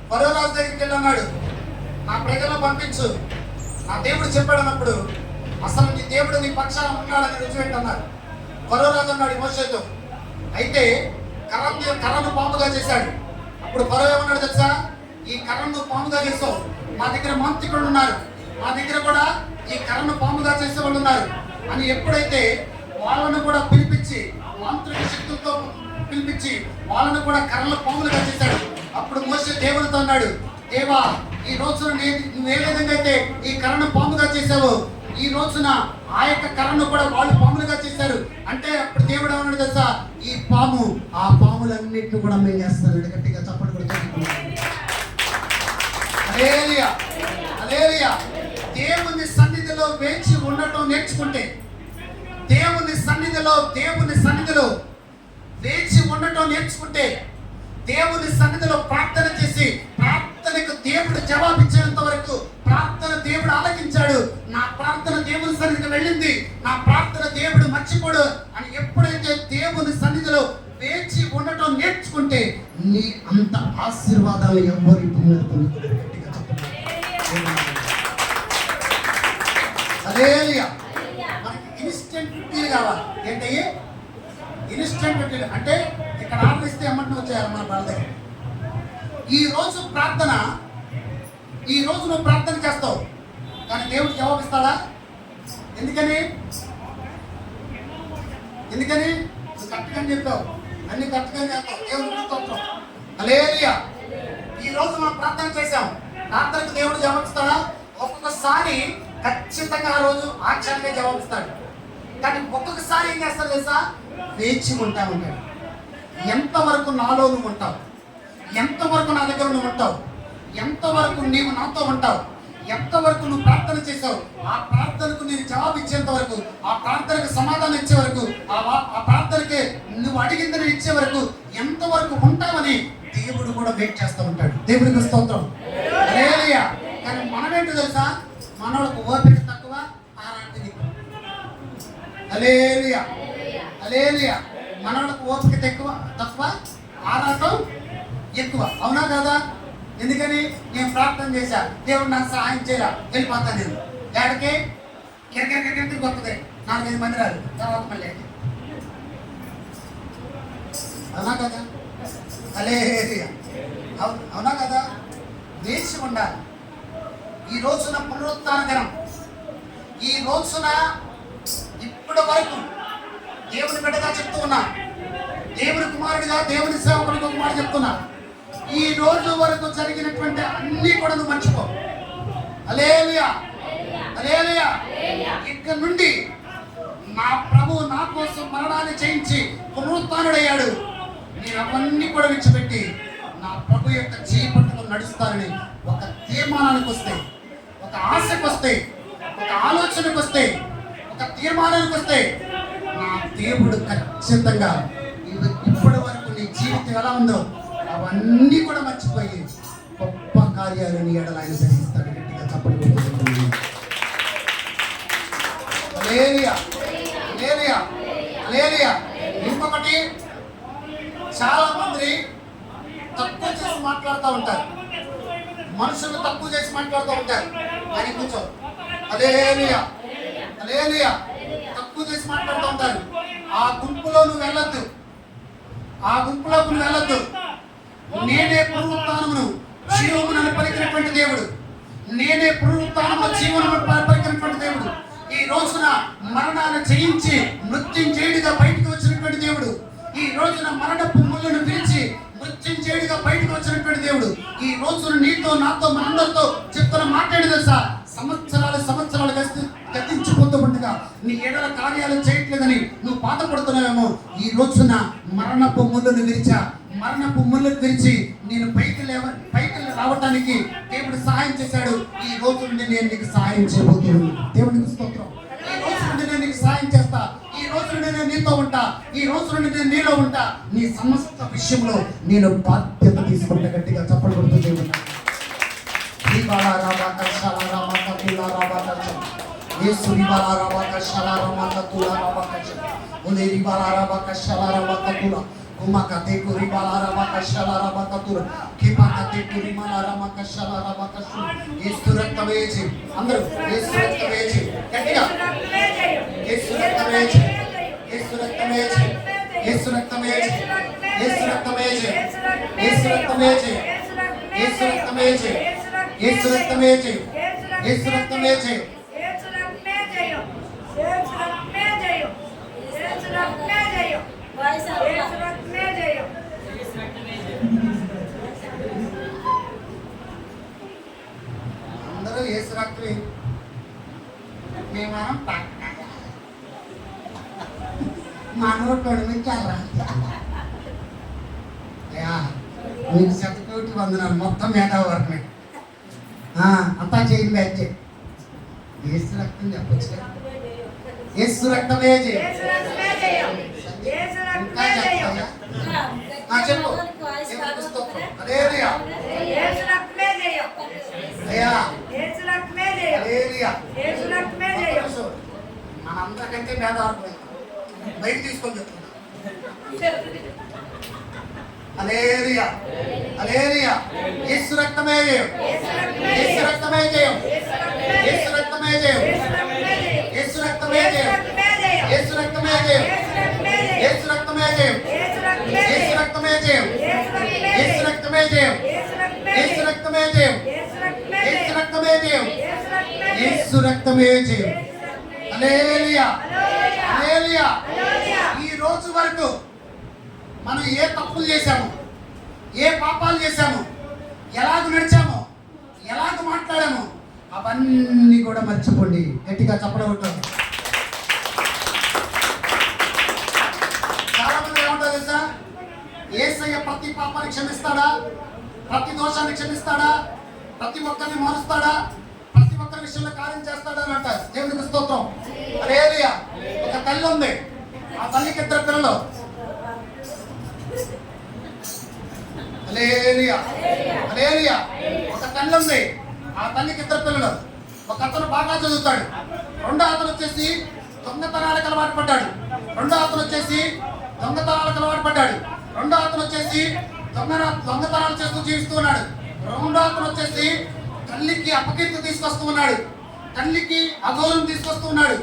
ఫరో రాజు దగ్గరికి వెళ్ళి అన్నాడు, నా ప్రజలను పంపించు, నా దేవుడు చెప్పాడు అన్నప్పుడు, అసలు నీ దేవుడు నీ పక్షాన ఉన్నాడని రుజువేంటి అన్నారు. ఫరో రాజు అన్నాడు మోషేతో, అయితే కర్రను పాముగా చేశాడు. అప్పుడు ఫరో ఏమన్నాడు తెలుసా, ఈ కర్రను పాముగా చేసావు, మా దగ్గర మాంత్రికులు ఉన్నారు, మా దగ్గర కూడా ఈ కర్రను పాముగా చేసే వాళ్ళు ఉన్నారు అని ఎప్పుడైతే వాళ్ళను కూడా పిలిపించి, మాంత్రిక శక్తులతో పిలిపించి వాళ్ళను కూడా కర్రల పాములుగా చేశాడు. అప్పుడు మోషే దేవుడితో అన్నాడు, దేవా, ఈ రోజున నువ్వు ఏ విధంగా అయితే ఈ కర్రను పాముగా చేసావో, ఈ రోజున ఆ యొక్క కర్రను కూడా వాళ్ళు పాములుగా చేశారు అంటే అప్పుడు దేవుడు ఏమన్నాడు తెలుసా, ఈ పాము ఆ పాములన్నింటినీ కూడా మేము చేస్తాను. గట్టిగా చప్పటి కూడా. హల్లెలూయా, హల్లెలూయా. దేవుని సన్నిధిలో వేచి ఉండటం నేర్చుకుంటే, దేవుని సన్నిధిలో వేచి ఉండటం నేర్చుకుంటే, దేవుని సన్నిధిలో ప్రార్థన చేసి ప్రార్థనకు దేవుడు జవాబిచ్చేంత వరకు ప్రార్థన దేవుడు ఆలకించాడు, నా ప్రార్థన దేవుని సన్నిధికి వెళ్ళింది, నా ప్రార్థన దేవుడు మర్చిపోడు అని ఎప్పుడైతే దేవుని సన్నిధిలో వేచి ఉండటం నేర్చుకుంటే నీ అంత ఆశీర్వాదాలు ఎవరి హల్లెలూయా. మనకి ఇన్స్టెంట్ ఫీల్ కావాలి. ఏంటి ఇన్స్టెంట్ ఫీల్ అంటే ఇక్కడ ఆర్డర్ ఇస్తే ఎమ్మటి వచ్చేయాలి మన వాళ్ళ దగ్గర. ఈ రోజు నువ్వు ప్రార్థన చేస్తావు కానీ దేవుడు జవాబిస్తాడా? ఎందుకని నువ్వు కరెక్ట్గా చెప్పావు, అన్ని కరెక్ట్గా చేస్తావు, దేవుడు స్తోత్రం. హల్లెలూయా. ఈ రోజు మనం ప్రార్థన చేశాం, ప్రార్థనకు దేవుడు జవాబిస్తాడా? ఒక్కొక్కసారి ఖచ్చితంగా ఆ రోజు ఆక్షణంగా జవాబిస్తాడు, కానీ ఒక్కొక్కసారి ఏం చేస్తాడు తెలుసా, వేచి ఉంటాడు. ఎంతవరకు నాలో నువ్వు ఉంటావు, ఎంతవరకు నా దగ్గర నువ్వు ఉంటావు, ఎంతవరకు నీవు నాతో ఉంటావు, ఎంతవరకు నువ్వు ప్రార్థన చేసావు, ఆ ప్రార్థనకు నేను జవాబు ఇచ్చేంత వరకు, ఆ ప్రార్థనకు సమాధానం ఇచ్చే వరకు, ఆ ప్రార్థనకి నువ్వు అడిగిందని ఇచ్చే వరకు ఎంతవరకు ఉంటావని దేవుడు కూడా వెయిట్ చేస్తూ ఉంటాడు. దేవుడికి స్తోత్రం. హల్లెలూయా. కానీ మనమేంటో తెలుసా, మనోళ్ళకు ఓపిక తక్కువ, ఆరాటం ఎక్కువ. హల్లెలూయా, హల్లెలూయా. మనోళ్ళకు ఓపిక తక్కువ, ఆరాటం ఎక్కువ. అవునా కదా? ఎందుకని? నేను ప్రార్థన చేశా, దేవుడు నాకు సహాయం చేయాల, వెళ్ళిపోతాను నేను ఏడకి కిరకిరకిరికి వస్తుంది, 4-5 మంది రాదు, తర్వాత మళ్ళీ. అవునా కదా? హల్లెలూయా. అవునా కదా? వేచి ఉండాలి. ఈ రోజున పునరుత్థాన దినం, ఈ రోజున ఇప్పటి వరకు దేవుని బిడ్డగా చెప్తూ ఉన్నా, దేవుని కుమారుడిగా, దేవుని సేవకుడిగా ఒక మాట చెప్తున్నా, ఈ రోజు వరకు జరిగినటువంటి అన్ని కూడా నువ్వు మర్చిపో. హల్లెలూయా, హల్లెలూయా. ఇక్కడ నుండి నా ప్రభువు నా కోసం మరణాన్ని చేయించి పునరుత్థానుడయ్యాడు, నేను అవన్నీ కూడా విడిచిపెట్టి నా ప్రభు యొక్క జీవితంలో నడుస్తానని ఒక తీర్మానానికి వస్తే, ఒక ఆశకు వస్తే, ఒక ఆలోచనకు వస్తే, ఒక తీర్మానానికి వస్తే, నా దేవుడు ఖచ్చితంగా ఇప్పటి వరకు నీ జీవితం ఎలా ఉందో అవన్నీ కూడా మర్చిపోయి గొప్ప కార్యాలు నీ ఎడల ఆయన జరిగిస్తాడు. గట్టిగా చప్పట్లు కొట్టుకుంటుంది. హల్లెలూయా, హల్లెలూయా, హల్లెలూయా. ఇంకొకటి, చాలా మంది తక్కువ చేసి మాట్లాడుతూ ఉంటారు, మనుషులు తక్కువ చేసి మాట్లాడుతూ ఉంటారు. అని కూర్చో. హల్లెలూయా, హల్లెలూయా. తక్కువ చేసి మాట్లాడుతూ ఉంటారు. ఆ గుంపులో నువ్వు వెళ్ళొద్దు, ఆ గుంపులో నువ్వు వెళ్ళొద్దు. నేనే పునరుత్థానమును జీవమును పలికినటువంటి దేవుడు, నేనే పునరుత్థానము జీవమును పలికినటువంటి దేవుడు, ఈ రోజున మరణాన్ని జయించి మృత్యుంజయుడిగా బయటకు వచ్చినటువంటి దేవుడు, ఈ రోజున మరణపు ముళ్ళను విరిచి మృత్యుంజయుడిగా బయటకు వచ్చినటువంటి దేవుడు, ఈ రోజున నీతో నాతో మనందరితో చెప్తున్న మాట్లాడి తెలుసా, సంవత్సరాలు గతించిపోతుండగా నీ ఎడల కార్యాలు చేయట్లేదని నువ్వు బాధపడుతున్నావేమో, ఈ రోజున మరణపు ముళ్ళను విరిచి నేను పైకి రావటానికి దేవుడు సహాయం చేశాడు. ఈ రోజు నుండి నేను నీకు సహాయం చేయబోతున్నాను. దేవునికి స్తోత్రం. ఈ రోజు నుండి నేను నీకు సహాయం చేస్తా, ఈ రోజు నుండి నేను నీతో ఉంటా, ఈ రోజు నుండి నేను నీలో ఉంటా, నీ సమస్త విషయంలో నేను బాధ్యత తీసుకుంటా. గట్టిగా చప్పట్లు కొడుతూ దేవుడు. రాబాకచ యేసు రిబాల రాబాకషల రామకతుల రాబాకచ ఓలే రిబాల రాబాకషల రామకతుల కుమకతే కురిబాల రాబాకషల రామకతుల కిమకతే కురిమాల రామకషల రామకషు యేసు రక్తమే జయం అందరూ యేసు రక్తమే జయం గట్టిగా యేసు రక్తమే జయం యేసు రక్తమే జయం యేసు రక్తమే జయం యేసు రక్తమే జయం యేసు రక్తమే జయం యేసు రక్తమే జయం యేసు రక్తమే జయం యేసు రక్తమే జయం అందరూ యేసు రక్తమే మేమనం మనోటోడు చాలా మీకు శతకోటి వందనాలు మొత్తం మేధావర్గమే అంతా చేయి బ్యాచ్ యేసు రక్తం చెప్పచ్చు కదా యేసు రక్తమే జయం ఇంకా చెప్తాయా చెప్పు హల్లెలూయా హల్లెలూయా మనందరికంటే మేధావర్గమే బయట తీసుకొని చెప్తున్నా హల్లెలూయా హల్లెలూయా యేసు రక్తమే జయం యేసు రక్తమే జయం యేసు రక్తమే జయం యేసు రక్తమే జయం యేసు రక్తమే జయం యేసు రక్తమే జయం యేసు రక్తమే జయం యేసు రక్తమే జయం యేసు రక్తమే జయం యేసు రక్తమే జయం యేసు రక్తమే జయం హల్లెలూయా హల్లెలూయా ఈ రోజు వరకు మనం ఏ తప్పులు చేశాము ఏ పాపాలు చేశాము ఎలాగ నడిచాము ఎలాగ మాట్లాడాము అవన్నీ కూడా మర్చిపోండి గట్టిగా చెప్పడం ఉంటుంది చాలా మంది ఏమంటారు తెలుసా యేసయ్య ప్రతి పాపాన్ని క్షమిస్తాడా ప్రతి దోషాన్ని క్షమిస్తాడా ప్రతి ఒక్కరిని మారుస్తాడా ప్రతి ఒక్కరి విషయంలో కార్యం చేస్తాడా అని అంటారు దేవునికి స్తోత్రం హల్లెలూయా ఒక తల్లి ఉంది ఆ తల్లికి ఇద్దరు పిల్లలు హల్లెలూయా హల్లెలూయా ఒక తల్లి ఉంది ఆ తల్లికి ఇద్దరు పిల్లలు ఒక అతను బాగా చదువుతాడు రెండో అతను వచ్చేసి దొంగతనాలకు అలవాటు పడ్డాడు రెండో అతను వచ్చేసి దొంగతనాలు చేస్తూ జీవిస్తూ ఉన్నాడు రెండో అతను వచ్చేసి తల్లికి అపకీర్తి తీసుకొస్తూ ఉన్నాడు తల్లికి అగౌరవం తీసుకొస్తూ ఉన్నాడు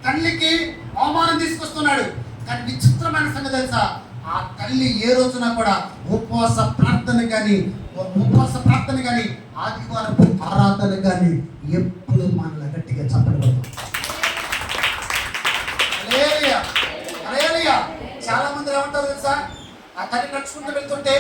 తల్లికి అవమానం తీసుకొస్తున్నాడు కానీ విచిత్రమైన సంగతి తెలుసా ఆ తల్లి ఏ రోజున కూడా ఉపవాస ప్రార్థన కానీ ఆదివారం ఆరాధన కానీ ఎప్పుడు మనల్ని గట్టిగా చెప్పడం చాలా మంది ఏమంటారు తెలుసా ఆ తల్లి నడుచుకుంటూ వెళ్తుంటే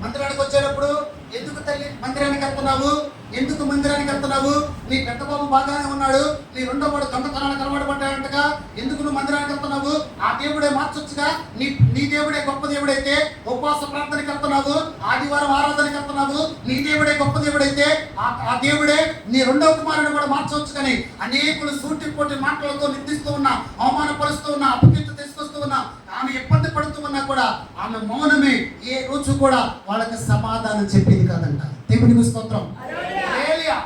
మందిరానికి వచ్చేటప్పుడు ఎందుకు తల్లి మందిరానికి వెళ్తున్నావు ఎందుకు మందిరానికి వెళ్తున్నావు నీ పెద్ద బాబు బాగానే ఉన్నాడు నీ రెండో వాడు దొంగతనాలకు అలవాటు పడ్డాడంటగా ఎందుకు నువ్వు మందిరానికి వెళ్తున్నావు ఆ దేవుడే మార్చొచ్చుగా నీ దేవుడే గొప్ప దేవుడైతే ఉపవాస ప్రార్థనకి వెళ్తున్నావు ఆదివారం ఆరాధనకి వెళ్తున్నావు నీ దేవుడే గొప్ప దేవుడైతే ఆ దేవుడే నీ రెండవ కుమారుని కూడా మార్చవచ్చు కానీ అనేకులు సూటి పోటీ మాటలతో నిందిస్తూ ఉన్నా అవమానపరుస్తూ ఉన్నా అపకీర్తి తీసుకొస్తూ ఉన్నా ఆమె ఇబ్బంది పడుతూ ఉన్నా కూడా ఆమె మౌనమే ఏ రోజు కూడా వాళ్ళకి సమాధానం చెప్పింది కాదంట దేవునికి స్తోత్రం హల్లెలూయా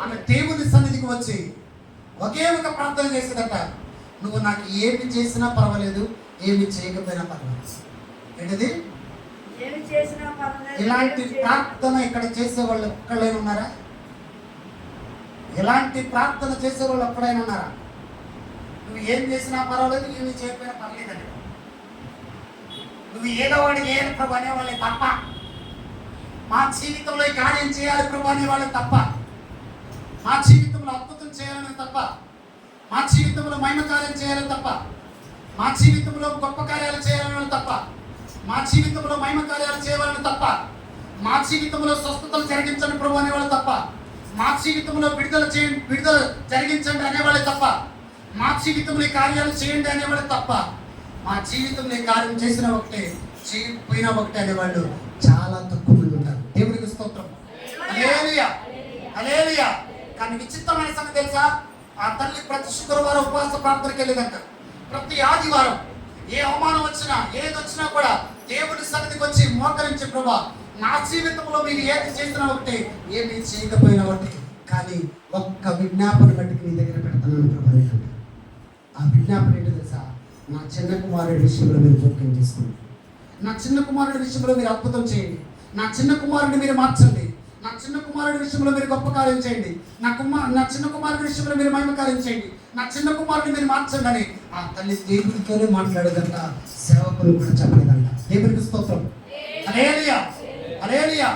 ఆమె దేవుని సన్నిధికి వచ్చి ఒకే ఒక ప్రార్థన చేసేదట నువ్వు నాకు ఏమి చేసినా పర్వాలేదు ఏమి చేయకపోయినా పర్వాలేదు ఏంటిది ఇలాంటి ప్రార్థన ఇక్కడ చేసేవాళ్ళు ఒక్కళ్ళైనా ఉన్నారా ఇలాంటి ప్రార్థన చేసేవాళ్ళు ఒక్కడైనా ఉన్నారా నువ్వు ఏం చేసినా పర్వాలేదు ఏమి చేయకపోయినా పర్లేదండి నువ్వు ఏదో వాడికి ఏది ప్రభు అనేవాళ్ళే తప్ప మా జీవితంలో ఈ కార్యం చేయాలి ప్రభు అనేవాళ్ళే తప్ప మా జీవితంలో అద్భుతం చేయాలని తప్ప మా జీవితంలో మహిమ కార్యం చేయాలని తప్ప మా జీవితంలో గొప్ప కార్యాలు చేయాలని తప్ప మా జీవితంలో మహిమ కార్యాలు చేయాలని తప్ప మా జీవితంలో స్వస్థతలు జరిగించండి ప్రభు అనేవాళ్ళు తప్ప మా జీవితంలో విడుదల జరిగించండి అనేవాళ్ళే తప్ప మా జీవితంలో ఈ కార్యాలు చేయండి అనేవాళ్ళు తప్ప మా జీవితంలో ఈ కార్యం చేసిన ఒకటే చేయకపోయినా ఒకటే అనేవాళ్ళు చాలా తక్కువ మంది ఉంటారు దేవునికి స్తోత్రం హల్లెలూయా హల్లెలూయా కానీ విచిత్రమైన సంగతి తెలుసా ఆ తల్లి ప్రతి శుక్రవారం ఉపవాస ప్రార్థనకి వెళ్ళేదంట ప్రతి ఆదివారం ఏ అవమానం వచ్చినా ఏది వచ్చినా కూడా దేవుని సన్నిధికి వచ్చి మోకరించి ప్రభా నా జీవితంలో మీరు ఏది చేసినా ఒకటి ఏమి చేయకపోయినా ఒకటి కానీ ఒక్క విజ్ఞాపన మట్టుకు నీ దగ్గర పెడతానని ప్రభు అంటాడు. ఆ విజ్ఞాపన ఏంటో తెలుసా? నా చిన్న కుమారుడి విషయంలో మీరు జోక్యం చేసుకోండి. నా చిన్న కుమారుడి విషయంలో మీరు అద్భుతం చేయండి. నా చిన్న కుమారుడిని మీరు మార్చండి. నా చిన్న కుమారుడి విషయంలో మీరు గొప్ప కార్యం చేయండి. నా చిన్న కుమారుడి విషయంలో మీరు మహిమ కార్యం చేయండి. నా చిన్న కుమారుడిని మీరు మార్చండి అని ఆ తల్లి దేవుడితోనే మాట్లాడేదంట, సేవకులు కూడా చెప్పలేదంట. దేవునికి స్తోత్రం. హల్లెలూయా, హల్లెలూయా.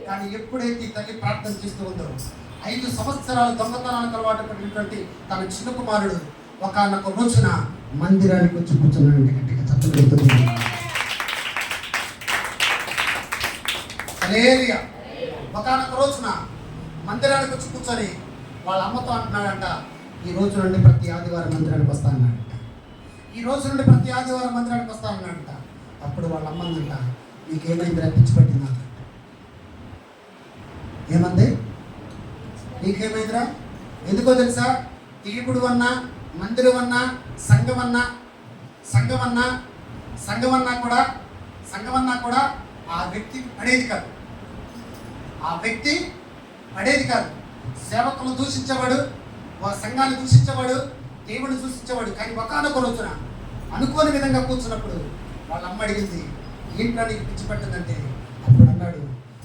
కానీ ఎప్పుడైతే ఈ తల్లి ప్రార్థన చేస్తూ ఉందో 5 సంవత్సరాలు దొంగతనానికి అలవాటు పడినటువంటి తన చిన్న కుమారుడు ఒకానొక రోజున మందిరానికి వచ్చి కూర్చున్నాడంటే గట్టిగా చెప్పగలుగుతుంది. హల్లెలూయా. ఒకానొక రోజున మందిరానికి వచ్చి కూర్చొని వాళ్ళ అమ్మతో అంటున్నాడంట, ఈ రోజు నుండి ప్రతి ఆదివారం మందిరానికి వస్తా అన్నాడంట. ఈ రోజు నుండి ప్రతి ఆదివారం మందిరానికి వస్తా అన్నాడంట. అప్పుడు వాళ్ళ అమ్మ అందంట, నీకేమైందిరా, పిచ్చి పట్టిందా? ఏమంది? నీకేమైందిరా? ఎందుకో తెలుసా? దేవుడు అన్నా, మందిరం అన్నా, సంఘం అన్నా కూడా ఆ వ్యక్తి పడేది కాదు. ఆ వ్యక్తి పడేది కాదు. సేవకులు దూషించేవాడు, సంఘాన్ని దూషించేవాడు, దేవుడిని దూషించేవాడు. కానీ ఒకానొక రోజున అనుకోని విధంగా కూర్చున్నప్పుడు వాళ్ళ అమ్మ అడిగింది, ఏంటో నీకు పిచ్చి పట్టిందంటే అప్పుడు అన్నాడు,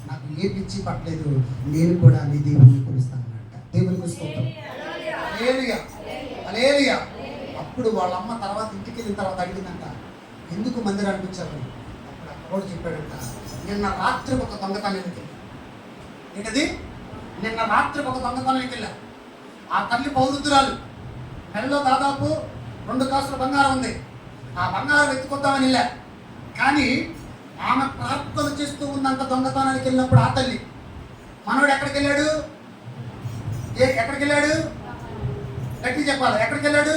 నాకు ఏ పిచ్చి పట్టలేదు, నేను కూడా నీ దేవుడిని కొలుస్తానంట. దేవునికి స్తోత్రం. హల్లెలూయా, హల్లెలూయా. అప్పుడు వాళ్ళ అమ్మ తర్వాత ఇంటికి వెళ్ళిన తర్వాత అడిగిందంట, ఎందుకు మందిరానికి వచ్చారు? అప్పుడు అక్కడోడు చెప్పాడంట, నిన్న రాత్రి ఒక దొంగతనానికి వెళ్ళా. ఏంటది? నిన్న రాత్రి ఒక దొంగతనానికి వెళ్ళా. ఆ తల్లి పౌరుద్దురాలు, నెలలో దాదాపు 2 కాసుల బంగారం ఉంది. ఆ బంగారం ఎత్తుకొద్దామని వెళ్ళా. కానీ ఆమె ప్రార్థన చేస్తూ ఉన్నంత దొంగతనానికి వెళ్ళినప్పుడు ఆ తల్లి, మనోడు ఎక్కడికి వెళ్ళాడు? గట్టి చెప్పాలి, ఎక్కడికి వెళ్ళాడు?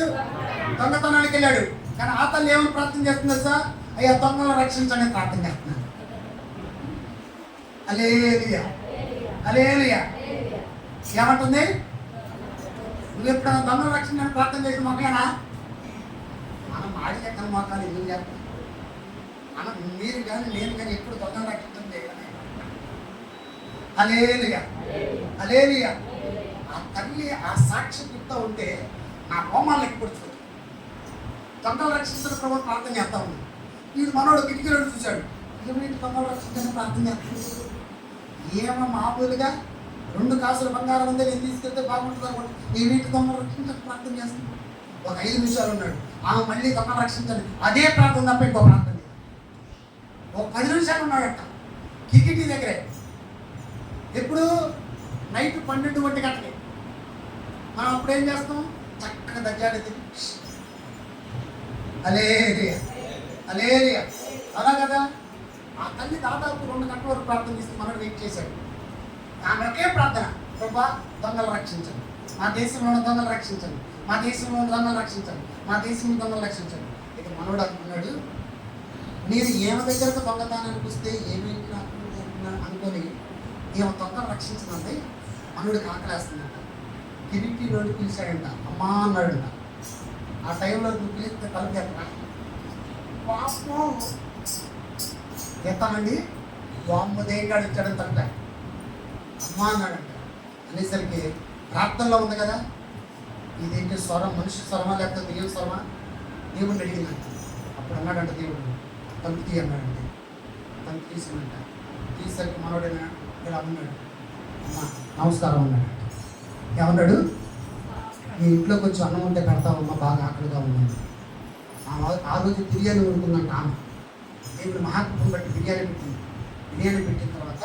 దొంగతనానికి వెళ్ళాడు. కానీ ఆ తల్లి ఏమని ప్రార్థన చేస్తుంది తెలుసా? అయ్యా దొంగలను రక్షించండి ప్రార్థన చేస్తున్నాను. హల్లెలూయా, హల్లెలూయా. ఏమంటుంది? నువ్వు ఎప్పుడైనా దొంగలు రక్షించండి ప్రార్థన చేసిన మొక్కలేనా? మనం మాడి ఎక్కడ మొక్కలు ఎందుకు చేస్తాం? మనం మీరు కానీ నేను కానీ ఎప్పుడు దొంగలు రక్షించండి. హల్లెలూయా, హల్లెలూయా. ఆ తల్లి ఆ సాక్ష్యం చెప్తా ఉంటే నా హోమాలు ఎక్కిపడుతుంది. దొంగలు రక్షించిన ప్రభు ప్రార్థన చేస్తా ఉంది. వీడు మనోడు కిటికీలో చూశాడు, ఏమిటి దొంగలు రక్షించని ప్రార్థన చేస్తాడు? ఏమో మామూలుగా 2 కాసుల బంగారం ఉంది, నేను తీసుకెళ్తే బాగుంటుంది అనుకోండి, ఈ వీటి దొంగలు రక్షించని ప్రార్థన చేస్తాను. ఒక 5 నిమిషాలు ఉన్నాడు, ఆమె మళ్ళీ దొంగలు రక్షించండి అదే ప్రార్థన తప్ప ఇంకో ప్రార్థన. ఒక 10 నిమిషాలు ఉన్నాడట కిటికీ దగ్గరే. ఎప్పుడు? నైట్ 12 గంటలకి. మనం అప్పుడు ఏం చేస్తాం? చక్కగా దగ్గర హల్లెలూయా, హల్లెలూయా. అలా కదా. ఆ తల్లి దాదాపు 2 గంటల వరకు ప్రార్థన చేసి మనోడు వెయిట్ చేశాడు. ఆమె ఒకే ప్రార్థన, ప్రభా దొంగలు రక్షించండి, మా దేశంలో ఉన్న దొంగలు రక్షించండి, మా దేశంలో ఉన్న దొంగలు రక్షించండి, మా దేశంలో దొంగలు రక్షించండి. ఇక మనోడు అనుకున్నాడు, నేను ఏమి దగ్గరకు దొంగతనానికి వస్తే ఏమేంటి అనుకొని ఏమో దొంగలు రక్షించిందండి. మనోడికి ఆకలేస్తుందంట. కిరీటిలోని పిలిచాడంట, అమ్మా అన్నాడంట. ఆ టైంలో నువ్వు పిలిస్తే తలుపు ఎత్తనా? పాపం ఎత్తానండి. బాంబు దేగాడు ఇచ్చాడని తలుట. అమ్మా అన్నాడంట. అనేసరికి ప్రార్థనలో ఉంది కదా, ఇదేంటి స్వరం? మనిషి స్వరమా లేకపోతే దేవుని స్వరమా? దేవుడిని అడిగిందంట. అప్పుడు అన్నాడంట దేవుడు, తలుపు తీ అన్నాడంటే. తలుపు తీసుకున్నాడంట. తీసరికి మనోడైనా ఇలా అన్నాడు, అమ్మా నమస్కారం అన్నాడు. ఏమన్నాడు? నీ ఇంట్లో కొంచెం అన్నం ఉంటే పెడతావమ్మా, బాగా ఆకలిగా ఉన్నాను. ఆ రోజు బిర్యానీ వండుకుందంట ఆమె. దేవుడు మహాత్ముని బట్టి బిర్యానీ పెట్టింది. బిర్యానీ పెట్టిన తర్వాత,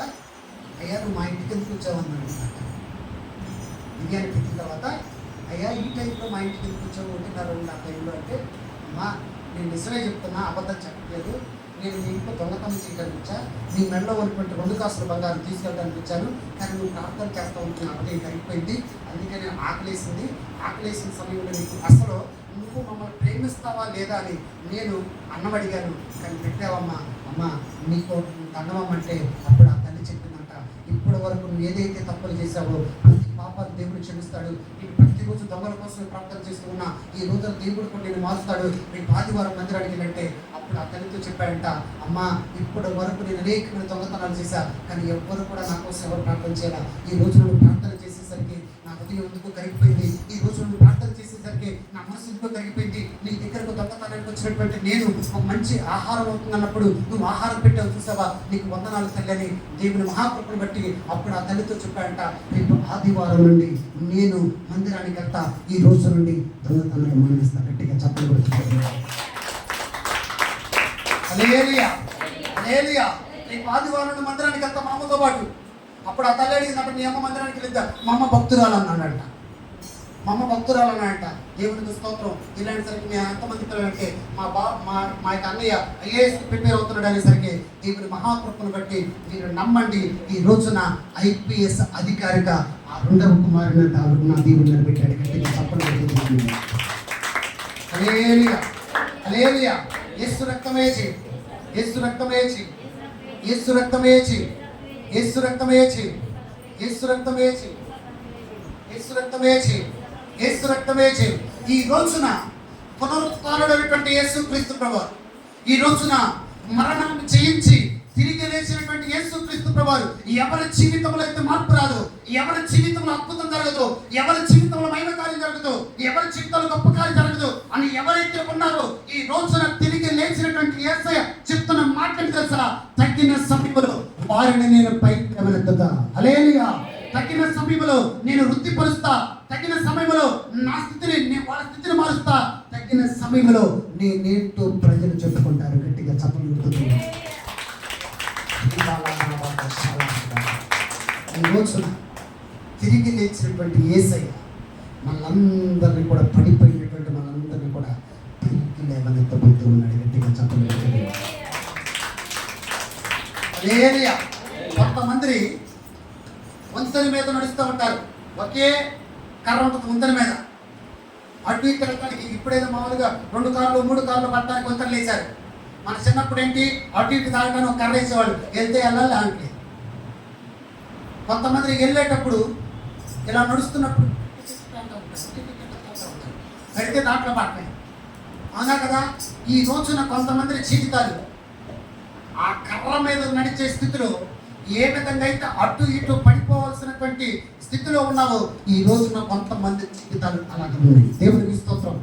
అయ్యా నువ్వు మా ఇంటికి ఎందుకు వచ్చావన్నాడు. బిర్యానీ పెట్టిన తర్వాత, అయ్యా ఈ టైంలో మా ఇంటికి ఎందుకు వచ్చావు? 1:30 ఆ టైంలో అంటే, అమ్మా నేను నిజమే చెప్తున్నా, అబద్ధం చెప్పట్లేదు. నేను మీ ఇంట్లో దొంగతనం చేయడానికి వచ్చా, నీ మెడలో ఉన్నటువంటి 2 కాసుల బంగారం తీసుకెళ్ళడానికి వచ్చాను. కానీ నువ్వు ప్రార్థన చేస్తూ ఉంటున్నా, అబద్ధం కరిగిపోయింది. అందుకే నేను ఆకలేసిన సమయంలో నీకు అసలు నువ్వు మమ్మల్ని ప్రేమిస్తావా లేదా అని నేను అన్నం అడిగాను, కానీ పెట్టావమ్మా. అమ్మ నీకు దండమమ్మంటే అప్పుడు ఆ తల్లి చెప్పిందంట, ఇప్పటి వరకు నువ్వు ఏదైతే తప్పులు చేశావో ప్రతి పాపాలు దేవుడు క్షమిస్తాడు. నేను ప్రతిరోజు దొంగల కోసం ప్రార్థన చేస్తూ ఉన్నా, ఈ రోజున దేవుడు కూడా నేను మారుస్తాడు. నేను ఆదివారం మందిరానికి వెళ్ళంటే అప్పుడు ఆ తల్లితో చెప్పాడంట, అమ్మ ఇప్పటి వరకు నేను అనేకమైన దొంగతనాలు చేశా, కానీ ఎవ్వరు కూడా నా కోసం ఎవరు ప్రార్థన చేయాలా. ఈ రోజు నువ్వు ప్రార్థన చేసేసరికి హృదయం ఎందుకు కరిగిపోయింది, ఈ రోజు నువ్వు ప్రార్థన చేసేసరికి నా మనసు ఎందుకు కరిగిపోయింది, నీ దగ్గరకు దొంగతనానికి వచ్చినటువంటి నేను ఒక మంచి ఆహారం అవుతుందన్నప్పుడు నువ్వు ఆహారం పెట్టావు చూసావా, నీకు వందనాలు తల్లి అని దేవుని మహాకృపను బట్టి అప్పుడు ఆ తల్లితో చెప్పాడంట, రేపు ఆదివారం నుండి నేను మందిరానికి వెళ్తా, ఈ రోజు నుండి దొంగతనాన్ని మానేస్తా. గట్టిగా చెప్పలు కూడా హల్లెలూయా హల్లెలూయా. రేపు ఆదివారం మందిరానికి వెళ్తా మా అమ్మతో పాటు. అప్పుడు ఆ తల్లి అడిగినప్పుడు మీ అమ్మ మందిరానికి వెళ్తా, మా అమ్మ భక్తురాలన్నాడంట. మా అమ్మ భక్తురాలన్నాడంట. దేవునికి స్తోత్రం. ఇలాంటి సరికి మేము ఎంతమంది పిల్లలంటే మా యొక్క అన్నయ్య ఐఏఎస్ ప్రిపేర్ అవుతున్నాడు అనేసరికి దేవుని మహాకృపను బట్టి మీరు నమ్మండి, ఈ రోజున IPS అధికారిగా ఆ రెండవ కుమారుని నా దేవుడు నిలబెట్టాడు. గట్టిగా చెప్పండి. హల్లెలూయా హల్లెలూయా. యేసు రక్తమేచి యేసు రక్తమేచి యేసు రక్తమేచి యేసు రక్తమేచి యేసు రక్తమేచి యేసు రక్తమేచి యేసు రక్తమేచి. ఈ రోజున పునరుత్థానుడైనటువంటి యేసు క్రీస్తు ప్రభువు, ఈ రోజున మరణాన్ని జయించి తిరిగి లేచినటువంటి యేసు క్రీస్తు ప్రభువు, ఎవరి జీవితంలో అయితే మార్పు రాదు, ఎవరి జీవితంలో అద్భుతం జరగదు, ఎవరి జీవితంలో మహిమ కార్యం జరగదు, ఎవరి జీవితంలో గొప్ప కార్యం జరగదు అని ఎవరైతే ఉన్నారో ఈ రోజున తిరిగి లేచినటువంటి యేసయ్య చెప్తున్న మాటలు తెలుసా, తగ్గిన సమయంలో వారిని నేను పైకి లేవనెత్తుతా. హల్లెలూయా. తగిన సమయంలో నేను వృద్ధిపరుస్తా, తగిన సమయంలో నా స్థితిని వాళ్ళ స్థితిని మారుస్తా, తగిన సమయంలో నేనేంటో ప్రజలు చెప్పుకుంటారు. గట్టిగా చెప్పలు గుర్తుంది. ఈ రోజున తిరిగి లేచినటువంటి యేసయ్య మనందరినీ కూడా పడిపోయినటువంటి మనందరినీ కూడా తిరిగి లేవనెత్తబోతూ ఉన్నాడు. గట్టిగా చెప్పలు గుర్తుంది. హల్లెలూయా. కొంతమంది వంతెన మీద నడుస్తూ ఉంటారు, ఒకే కర్ర ఉంటుంది వంతెన మీద. అటు ఇటు వెళ్ళడానికి ఇప్పుడైతే మామూలుగా 2 కార్లు 3 కార్లు పట్టడానికి వంతెనలు వేశారు. మన చిన్నప్పుడు ఏంటి, అటు ఇటు తాగడానికి ఒక కర్ర వేసేవాళ్ళు, వెళ్తే వెళ్ళాలి అంటే. కొంతమంది వెళ్ళేటప్పుడు ఇలా నడుస్తున్నప్పుడు పెడితే దాంట్లో పట్టాయి. అవునా కదా. ఈ రోజున కొంతమంది జీవితాలు ఆ కర్ర మీద నడిచే స్థితిలో ఏ విధంగా అయితే అటు ఇటు పడిపోవాల్సినటువంటి స్థితిలో ఉన్నావో ఈ రోజున కొంతమంది జీవితాలు అలాగే ఉన్నాయి. దేవునికి స్తోత్రం.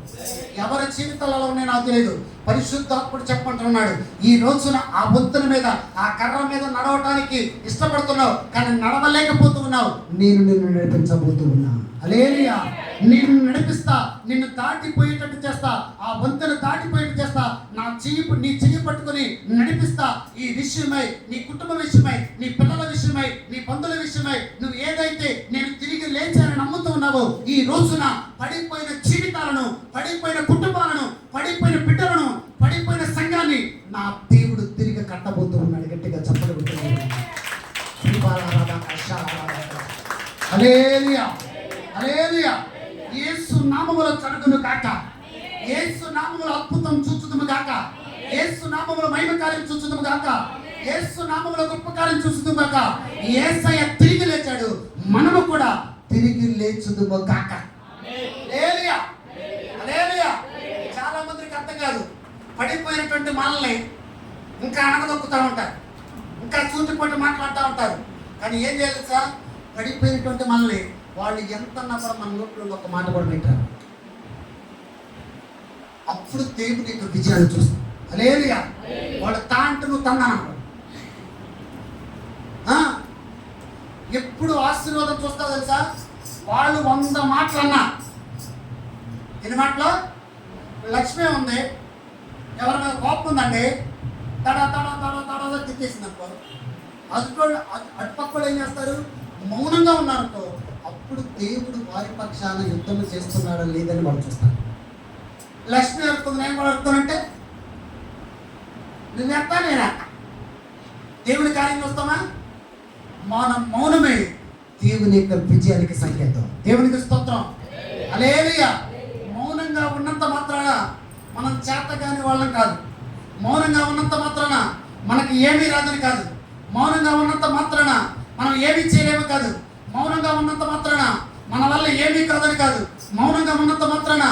ఎవరి జీవితాలలో ఉన్నాయో నాకు తెలియదు, పరిశుద్ధాత్ముడు చెప్పంటున్నాడు, ఈ రోజున ఆ వంతెన మీద ఆ కర్ర మీద నడవటానికి ఇష్టపడుతున్నావు, కానీ నడవలేకపోతూ ఉన్నావు. నేను నిన్ను నడిపించబోతూ ఉన్నా. హల్లెలూయా. నిన్ను నడిపిస్తా, నిన్ను దాటిపోయేటట్టు చేస్తా, ఆ వంతెన దాటిపోయేట్టు చేస్తా. నీ చెయ్యి పట్టుకుని నడిపిస్తా. ఈ విషయమై, నీ కుటుంబ విషయమై, నీ పిల్లల విషయమై, నీ బంధువుల విషయమై నువ్వు ఏదైతే నేను తిరిగి లేచానని నమ్ముతూ ఉన్నావో ఈ రోజున పడిపోయిన జీవితాలను, పడిపోయిన కుటుంబాలను, పడిపోయిన బిడ్డలను, పడిపోయిన సంఘాన్ని నా దేవుడు తిరిగి కట్టబోతూ ఉన్నాడు. గట్టిగా చెప్పలు కొట్టుకున్నాడు. హల్లెలూయా హల్లెలూయా. యేసు నామములో జరుగును గాక, యేసు నామములో అద్భుతం చూచుదుము గాక, యేసు నామములో మహిమ కార్యం చూచుదుము గాక, యేసు నామములో గొప్ప కార్యం చూచుదుము గాక. యేసయ్య తిరిగి లేచాడు, మనము కూడా తిరిగి లేచుదుము గాక. హల్లెలూయా హల్లెలూయా. చాలా మందికి అర్థం కాదు, పడిపోయినటువంటి మనల్ని ఇంకా అనగదొక్కుతూ ఉంటారు, ఇంకా సూటిపోటు మాట్లాడుతూ ఉంటారు. కానీ ఏం చేయాలి సార్, పడిపోయినటువంటి మనల్ని వాళ్ళు ఎంత కూడా మన నోట్లో ఒక మాట కూడా పెట్టారు. అప్పుడు దేవుడు నీకు విజయాన్ని చూస్తాడు. హల్లెలూయా. వాడు తాంటు నువ్వు తన్నాను. ఎప్పుడు ఆశీర్వాదం చూస్తావు తెలుసా, వాళ్ళు 100 మాటలు అన్నా, ఎన్ని మాటలు, లక్ష్మి ఉంది, ఎవరి మీద కోపం ఉందండి, తడా తడా తడా తడా తిట్టేసింది అనుకో, అటుపక్కలు ఏం చేస్తారు, మౌనంగా ఉన్నారనుకో, అప్పుడు దేవుడు వారి పక్షాన యుద్ధం చేస్తున్నాడా లేదని వాళ్ళు చూస్తారు. లక్ష్మి అడుగుతుంది, నేను కూడా అడుగుతానంటే నువ్వెత్తా నేనా, దేవుడి కార్యం చూస్తామా? మౌనమే దేవుని యొక్క విజయానికి సంకేతం. దేవునికి స్తోత్రం. హల్లెలూయా. మౌనంగా ఉన్నంత మాత్రాన మనం చేతగాని వాళ్ళం కాదు, మౌనంగా ఉన్నంత మాత్రాన మనకి ఏమీ రాదని కాదు, మౌనంగా ఉన్నంత మాత్రాన మనం ఏమీ చేయలేము కాదు, మౌనంగా ఉన్నంత మాత్రాన మన వల్ల ఏమీ కాదని కాదు, మౌనంగా ఉన్నంత మాత్రాన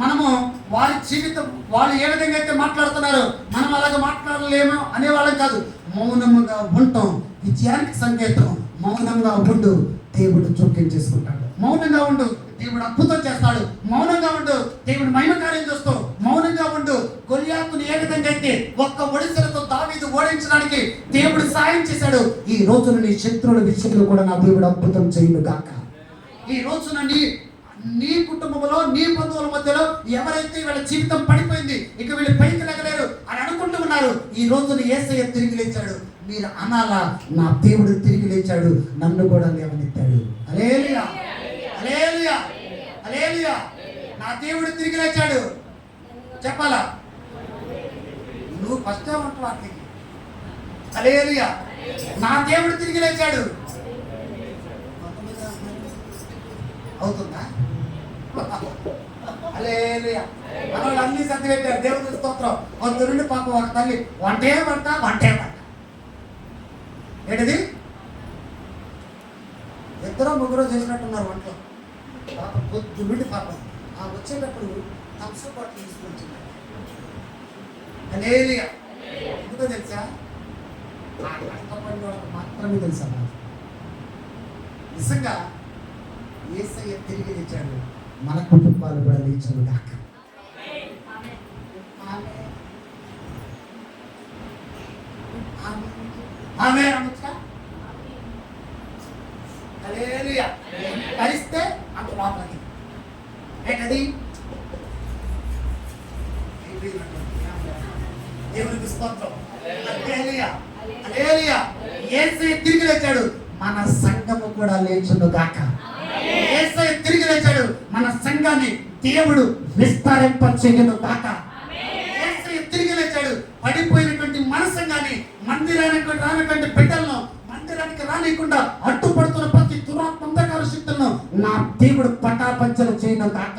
మనము వారి జీవితం వాళ్ళు ఏ విధంగా అయితే మాట్లాడుతున్నారో మనం అలాగే మాట్లాడలేము అనేవాళ్ళం కాదు. మౌనముగా ఉండటం విజయానికి సంకేతం. మౌనంగా ఉండు, దేవుడు జోక్యం చేసుకుంటాడు. మౌనంగా ఉండు, దేవుడు అద్భుతం చేస్తాడు. మౌనంగా ఉండు, దేవుడు మహిమ కార్యం చేస్తూ. మౌనంగా ఉండు. గొల్యాతుని ఏ విధంగా అయితే ఒక్క ఒడిసెలతో దావీదు ఓడించడానికి దేవుడు సాయం చేశాడు, ఈ రోజున నీ శత్రువుల విషయంలో కూడా నా దేవుడు అద్భుతం చేయును గాక. ఈ రోజున నీ కుటుంబంలో, నీ బంధువుల మధ్యలో ఎవరైతే వీళ్ళ జీవితం పడిపోయింది, ఇక వీళ్ళు పైకి లెగలేరు అని అనుకుంటూ ఉన్నారు, ఈ రోజున యేసయ్య తిరిగి లేచాడు. మీరు అనాలా, నా దేవుడు తిరిగి లేచాడు, నన్ను కూడా లేవనెత్తాడు. హల్లెలూయా, హల్లెలూయా, హల్లెలూయా. నా దేవుడు తిరిగి లేచాడు చెప్పాలా? నువ్వు ఫస్ట్ ఉంటావు వాటికి. హల్లెలూయా, నా దేవుడు తిరిగి లేచాడు. అవుతుందా? హల్లెలూయా. మనోళ్ళు అన్ని సర్ది పెట్టారు. దేవుని స్తోత్రం. కొందరుండి పాపం ఒక తల్లి వంటే వంట ఏంటిది, ఇద్దరు ముగ్గురు చేసినట్టున్నారు వంటలో. పాపం పొద్దుండి పాపం ఆ వచ్చేటప్పుడు థమ్స్ అప్ బాటిల్ తీసుకుని వచ్చింది. హల్లెలూయా. ఎందుకో తెలుసా? ఆ కష్టపడిన వాళ్ళకి మాత్రమే తెలుసా. నిజంగా యేసయ్య తిరిగి లేచాడు, మన కుటుంబాలు కూడా లేచాడు గాక. ఆమె హల్లెలూయా. కలిస్తే అంత లోపలికి ఏంటది? దేవునికి స్తోత్రం. హల్లెలూయా, హల్లెలూయా. యేసయ్య తిరిగి లేచాడు, మన సంఘము కూడా లేచును గాక. యేసయ్య తిరిగి లేచాడు, మన సంఘాన్ని దేవుడు విస్తరింపచేయును గాక. యేసయ్య తిరిగి లేచాడు, పడిపోయినటువంటి మన సంఘాన్ని, మందిరానికి రానటువంటి బిడ్డలను మందిరానికి రానికుండా అడ్డుపడుతున్న ప్రతి దురాత్మంధకార శక్తులను నా దేవుడు పటాపంచలు చేయను గాక.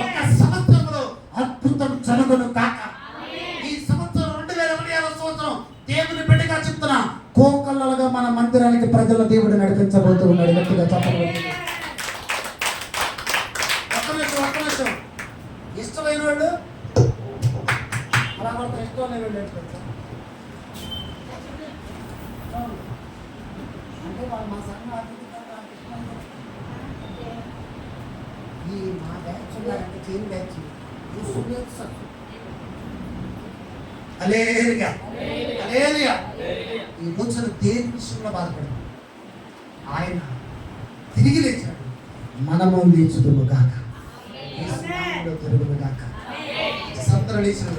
ఒక సంవత్సరంలో అద్భుతం జరుగును గాక. ఈ సంవత్సరం 2020వ సంవత్సరం దేవుని బిడ్డగా చెప్తున్నా, కోకల్లలుగా మన మందిరానికి ప్రజల దేవుడు నడిపించబోతూ ఉన్నాడు. గట్టిగా చెప్పబోతుంది. ఒక్క నిమిషం. ఇష్టమైన వాళ్ళు అలా పడతారు, ఇష్టం లేని వాళ్ళు అంటే వాళ్ళు మా సంఘం ఈ మా బ్యాచ్ ఉన్నారంటే చేయి బ్యాచ్ హల్లెలూయా, హల్లెలూయా. ఈ రోజున దేని విషయంలో బాధపడదు, ఆయన తిరిగి లేచాడు, మనము లేచుదుము గాక. తిరుగును గాక. సంతరం లేచిన